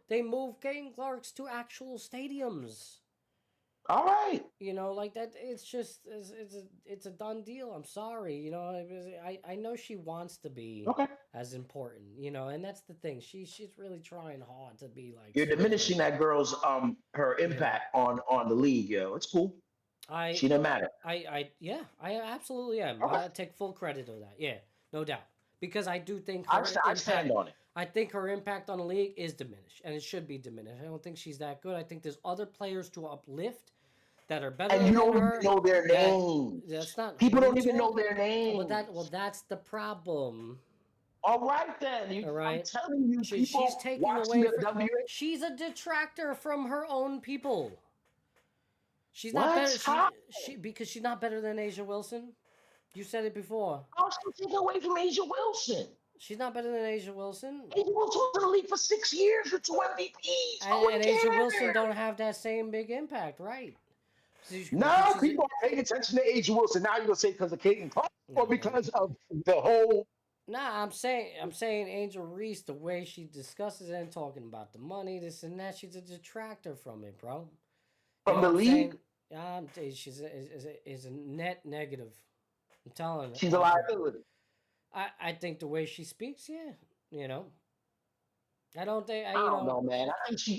They move Caitlin Clark's to actual stadiums. All right. You know, like that. It's just it's a done deal. I'm sorry. You know, I know she wants to be as important. You know, and that's the thing. She's really trying hard to be like. You're diminishing that girl's her impact on the league, yo. It's cool. She didn't matter. I absolutely am. I take full credit of that. Yeah, no doubt. Because I do think I stand on it. I think her impact on the league is diminished, and it should be diminished. I don't think she's that good. I think there's other players to uplift that are better. And you don't even know their names. That's not. People don't even know their names. That's the problem. All right then. All right. I'm telling you, people she's taking away. She's a detractor from her own people. She's not better. Because she's not better than Asia Wilson. You said it before. How is she taking away from Asia Wilson? She's not better than Asia Wilson. Asia Wilson was in the league for 6 years with 2 MVPs. And Asia Wilson don't have that same big impact, right? No, people are paying attention to Asia Wilson. Now you're gonna say because of Caitlin Clark or because of the whole. Nah, I'm saying Angel Reese, the way she discusses it and talking about the money, this and that, she's a detractor from it, bro. From the league? She's is a net negative. I'm telling you. She's a liability. I think the way she speaks, yeah, you know. I don't know, man.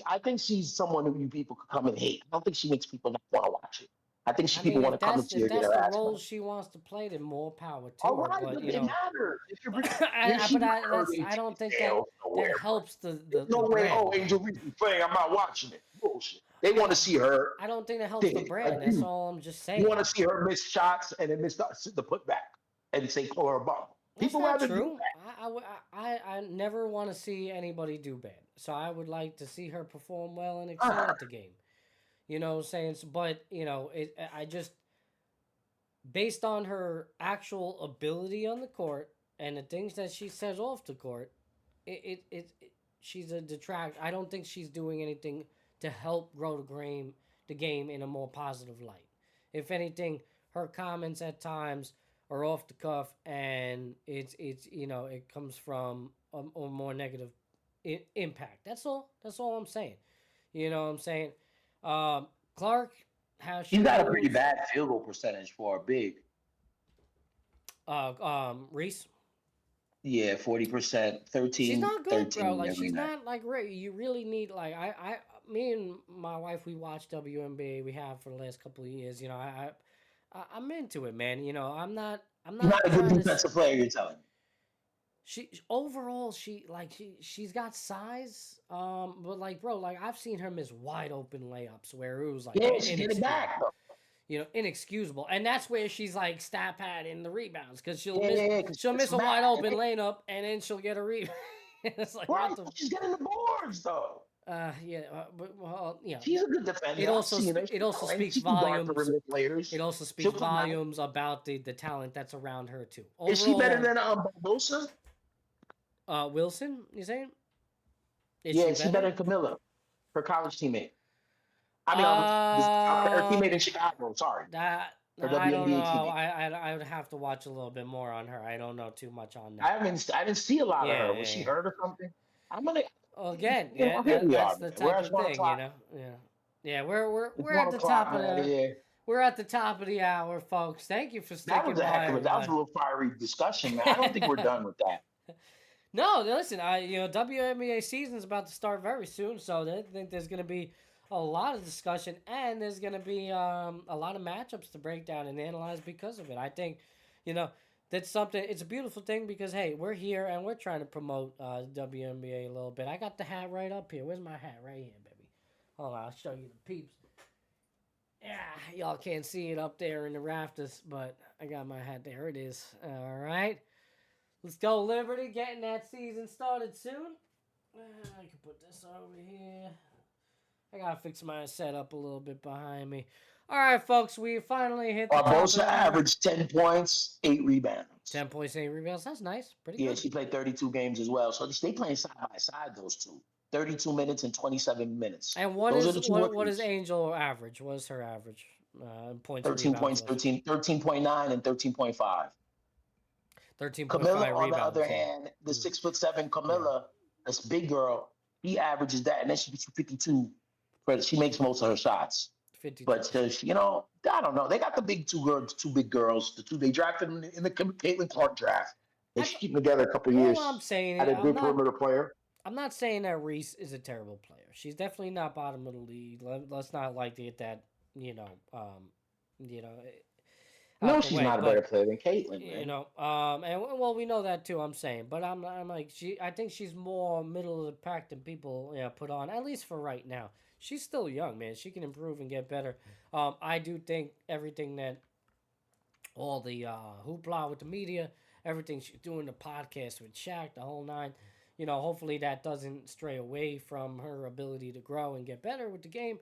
I think she's someone who you people could come and hate. I don't think she makes people not want to watch it. I think people want to come and see her get her ass. If that's the role she wants to play, then more power to her. Right, but it matters. I don't think that helps the no way. brand. Oh, Angel Reese is playing. I'm not watching it. Bullshit. They want to see her. I don't think that helps the brand. That's all I'm just saying. You want to see her miss shots and then miss the putback and say call her a bum. That's not true. I never want to see anybody do bad. So I would like to see her perform well and excel at the game. You know what I'm saying? But, you know, I just, based on her actual ability on the court and the things that she says off the court, she's a detractor. I don't think she's doing anything to help grow the game in a more positive light. If anything, her comments at times are off the cuff, and it's you know, it comes from a more negative impact. That's all I'm saying. You know what I'm saying? Clark, how she's got a pretty bad field goal percentage for a big. Reese. Yeah, 40%, 13. She's not good, bro. Like she's not like you really need like me and my wife, we watch WNBA. We have for the last couple of years. You know, I'm into it, man. You know, I'm not a good defensive player, you're telling me. She's got size, but like, bro, like I've seen her miss wide open layups where it was like she get it back, though. You know, inexcusable, and that's where she's like stat pad in the rebounds because she'll miss a wide open layup and then she'll get a rebound. It's like she's getting the boards though. But she's a good defender. It also speaks volumes. It also speaks volumes about the talent that's around her too. Overall, is she better than Wilson? Wilson, you saying? Is she better than Camilla, her college teammate? I mean, her teammate in Chicago. Sorry. I don't know. I would have to watch a little bit more on her. I don't know too much on that. I didn't see a lot of her. Was she hurt or something? I'm gonna. Well, again, that's the type of thing, you know. Yeah. We're at the top of the. We're at the top of the hour, folks. Thank you for sticking by. That was a little fiery discussion, man. I don't think we're done with that. No, listen. WNBA season's about to start very soon, so I think there's going to be a lot of discussion, and there's going to be a lot of matchups to break down and analyze because of it. I think, you know, that's something. It's a beautiful thing because hey, we're here and we're trying to promote WNBA a little bit. I got the hat right up here. Where's my hat? Right here, baby. Hold on, I'll show you the peeps. Yeah, y'all can't see it up there in the rafters, but I got my hat. There it is. All right. Let's go, Liberty. Getting that season started soon. I can put this over here. I got to fix my setup a little bit behind me. All right, folks. We finally hit the Barbosa averaged 10 points, 8 rebounds. 10 points, 8 rebounds. That's nice. Pretty good. Yeah, she played 32 games as well. So they playing side by side, those two. 32 minutes and 27 minutes. And what is Angel average? What is her average? points. 13 points, 13.9 and 13.5. 13.5 Camilla, on the rebounds, other hand, the 6'7" Camilla, this big girl, he averages that, and then she gets 52. But she makes most of her shots. 52. But I don't know. They got the two big girls. They drafted in the Caitlin Clark draft. They should keep them together a couple years. I'm saying had a good perimeter player. I'm not saying that Reese is a terrible player. She's definitely not bottom of the league. Let's not like to get that, No, she's not a better player than Caitlin. And we know that too. I'm saying, but I'm like I think she's more middle of the pack than people put on. At least for right now, she's still young, man. She can improve and get better. I do think everything that all the hoopla with the media, everything she's doing, the podcast with Shaq, the whole nine. Hopefully that doesn't stray away from her ability to grow and get better with the game.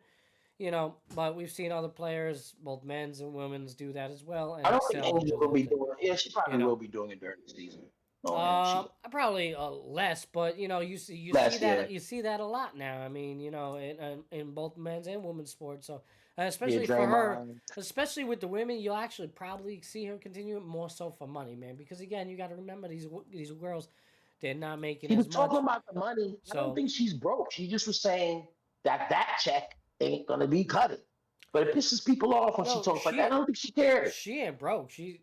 But we've seen other players, both men's and women's, do that as well. And I don't think Angel will be doing it. Yeah, she probably will be doing it during the season. Probably less, but you see that a lot now. I mean, in both men's and women's sports. So especially for her, especially with the women, you'll actually probably see her continue more so for money, man. Because again, you got to remember these girls, they're not making as much. She was talking about the money. I don't think she's broke. She just was saying that check ain't gonna be cutting. But it pisses people off when she talks like that. I don't think she cares. She ain't broke. She's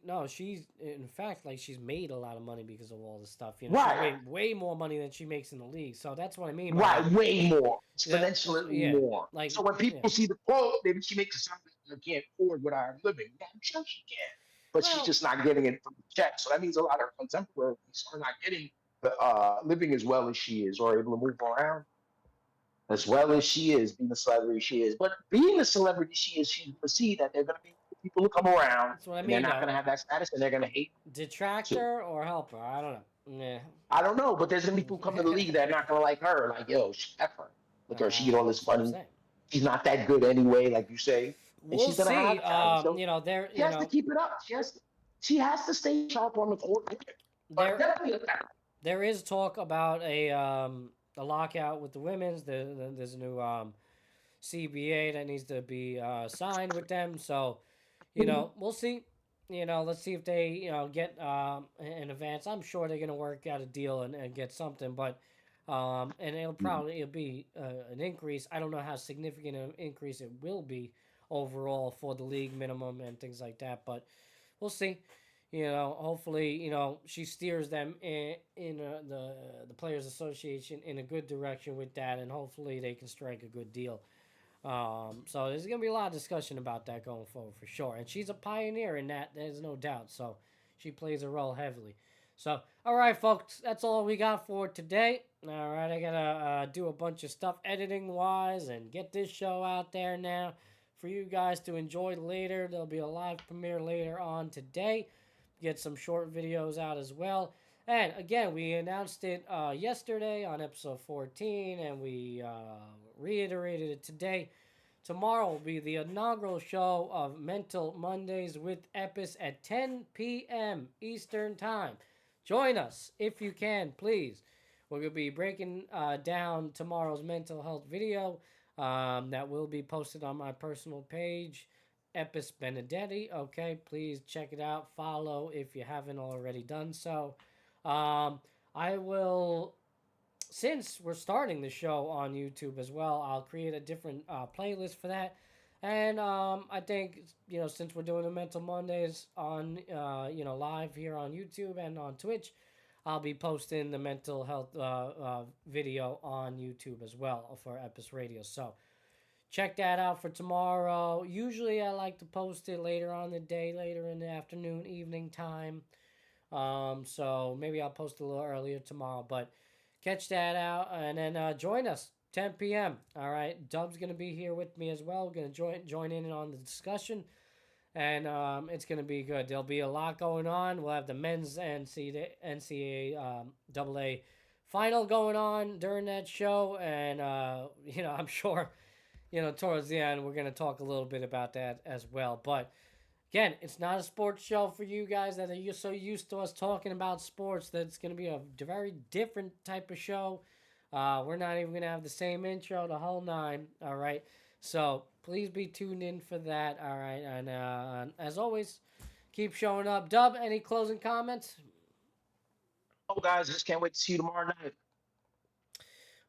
in fact she's made a lot of money because of all this stuff. Right. She's made way more money than she makes in the league. So that's what I mean. Right, way more, exponentially more. Like, so when people see the quote, maybe she makes it sound like I can't afford what I'm living. Yeah, I'm sure she can, but she's just not getting it from the check. So that means a lot of her contemporaries are not getting living as well as she is, or able to move around as well as she is, being the celebrity she is. But being the celebrity she is, she's going to see that they're going to be people who come around. That's what I mean. They're not going to have that status, and they're going to hate. Detractor or helper? I don't know. Yeah. I don't know, but there's going to be people come to the league that are not going to like her. Like, yo, F her. Look at her. She get all this money. She's not that good anyway, like you say. And We'll she's going to have that. So she has to keep it up. She has to stay sharp on the court. There is talk about a lockout with the women's. There's a new CBA that needs to be signed with them. So, we'll see. Let's see if they, get in advance. I'm sure they're going to work out a deal and get something. But, and it'll be an increase. I don't know how significant an increase it will be overall for the league minimum and things like that. But we'll see. Hopefully, she steers them in the Players Association in a good direction with that, and hopefully they can strike a good deal. So there's going to be a lot of discussion about that going forward for sure. And she's a pioneer in that, there's no doubt. So she plays a role heavily. So, all right, folks, that's all we got for today. All right, I got to do a bunch of stuff editing-wise and get this show out there now for you guys to enjoy later. There'll be a live premiere later on today. Get some short videos out as well. And again, we announced it yesterday on episode 14, and we reiterated it today. Tomorrow will be the inaugural show of Mental Mondays with Epis at 10 p.m. Eastern Time. Join us if you can, please. We're going to be breaking down tomorrow's mental health video that will be posted on my personal page, Epis Benedetti. Okay, please check it out. Follow if you haven't already done so. I will, since we're starting the show on YouTube as well, I'll create a different playlist for that. And I think, since we're doing the Mental Mondays on, live here on YouTube and on Twitch, I'll be posting the mental health video on YouTube as well for Epis Radio. So check that out for tomorrow. Usually I like to post it later on the day, later in the afternoon, evening time. So maybe I'll post a little earlier tomorrow, but catch that out and then join us 10 p.m. All right, Dub's gonna be here with me as well. We're gonna join in on the discussion, and it's gonna be good. There'll be a lot going on. We'll have the men's NCAA AA final going on during that show, and I'm sure towards the end we're gonna talk a little bit about that as well, but. Again, it's not a sports show for you guys that are so used to us talking about sports. That's going to be a very different type of show. We're not even going to have the same intro, the whole nine. All right. So please be tuned in for that. All right. And as always, keep showing up. Dub, any closing comments? Oh, guys, just can't wait to see you tomorrow night.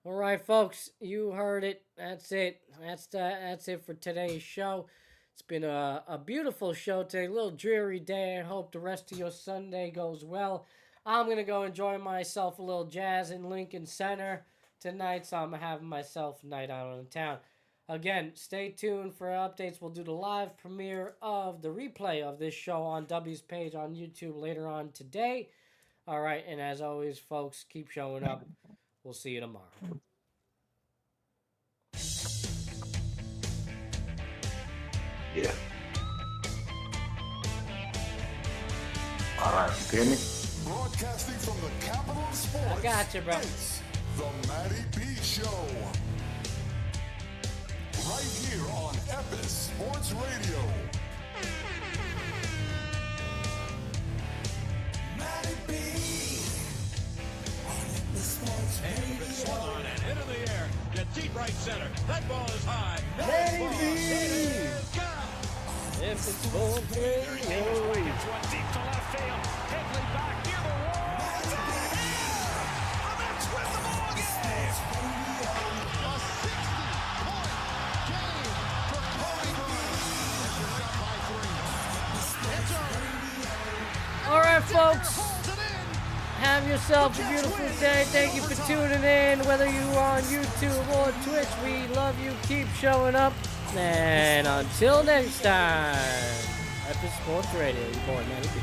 All right, folks, you heard it. That's it. That's it for today's show. It's been a beautiful show today. A little dreary day. I hope the rest of your Sunday goes well. I'm going to go enjoy myself a little jazz in Lincoln Center tonight, so I'm having myself a night out on the town. Again, stay tuned for updates. We'll do the live premiere of the replay of this show on W's page on YouTube later on today. All right, and as always, folks, keep showing up. We'll see you tomorrow. Yeah. All right, you hear me? Broadcasting from the capital of sports. I got you, bro. It's the Matty B Show. Right here on Epis Sports Radio. Matty B. On Epis Sports Radio. And swung on and into the air. To deep right center. That ball is high. Matty B. Epis Sports Radio. It's one deep to left field. Higley back near the wall. It's out of here. A Mets win the ball game. A 60-point game for Cody Bryant. Up by 3. All right, folks. Have yourself a beautiful day. Thank you for tuning in. Whether you're on YouTube or Twitch, we love you. Keep showing up. And until next time, Epis Sports Radio, your boy, Matty B.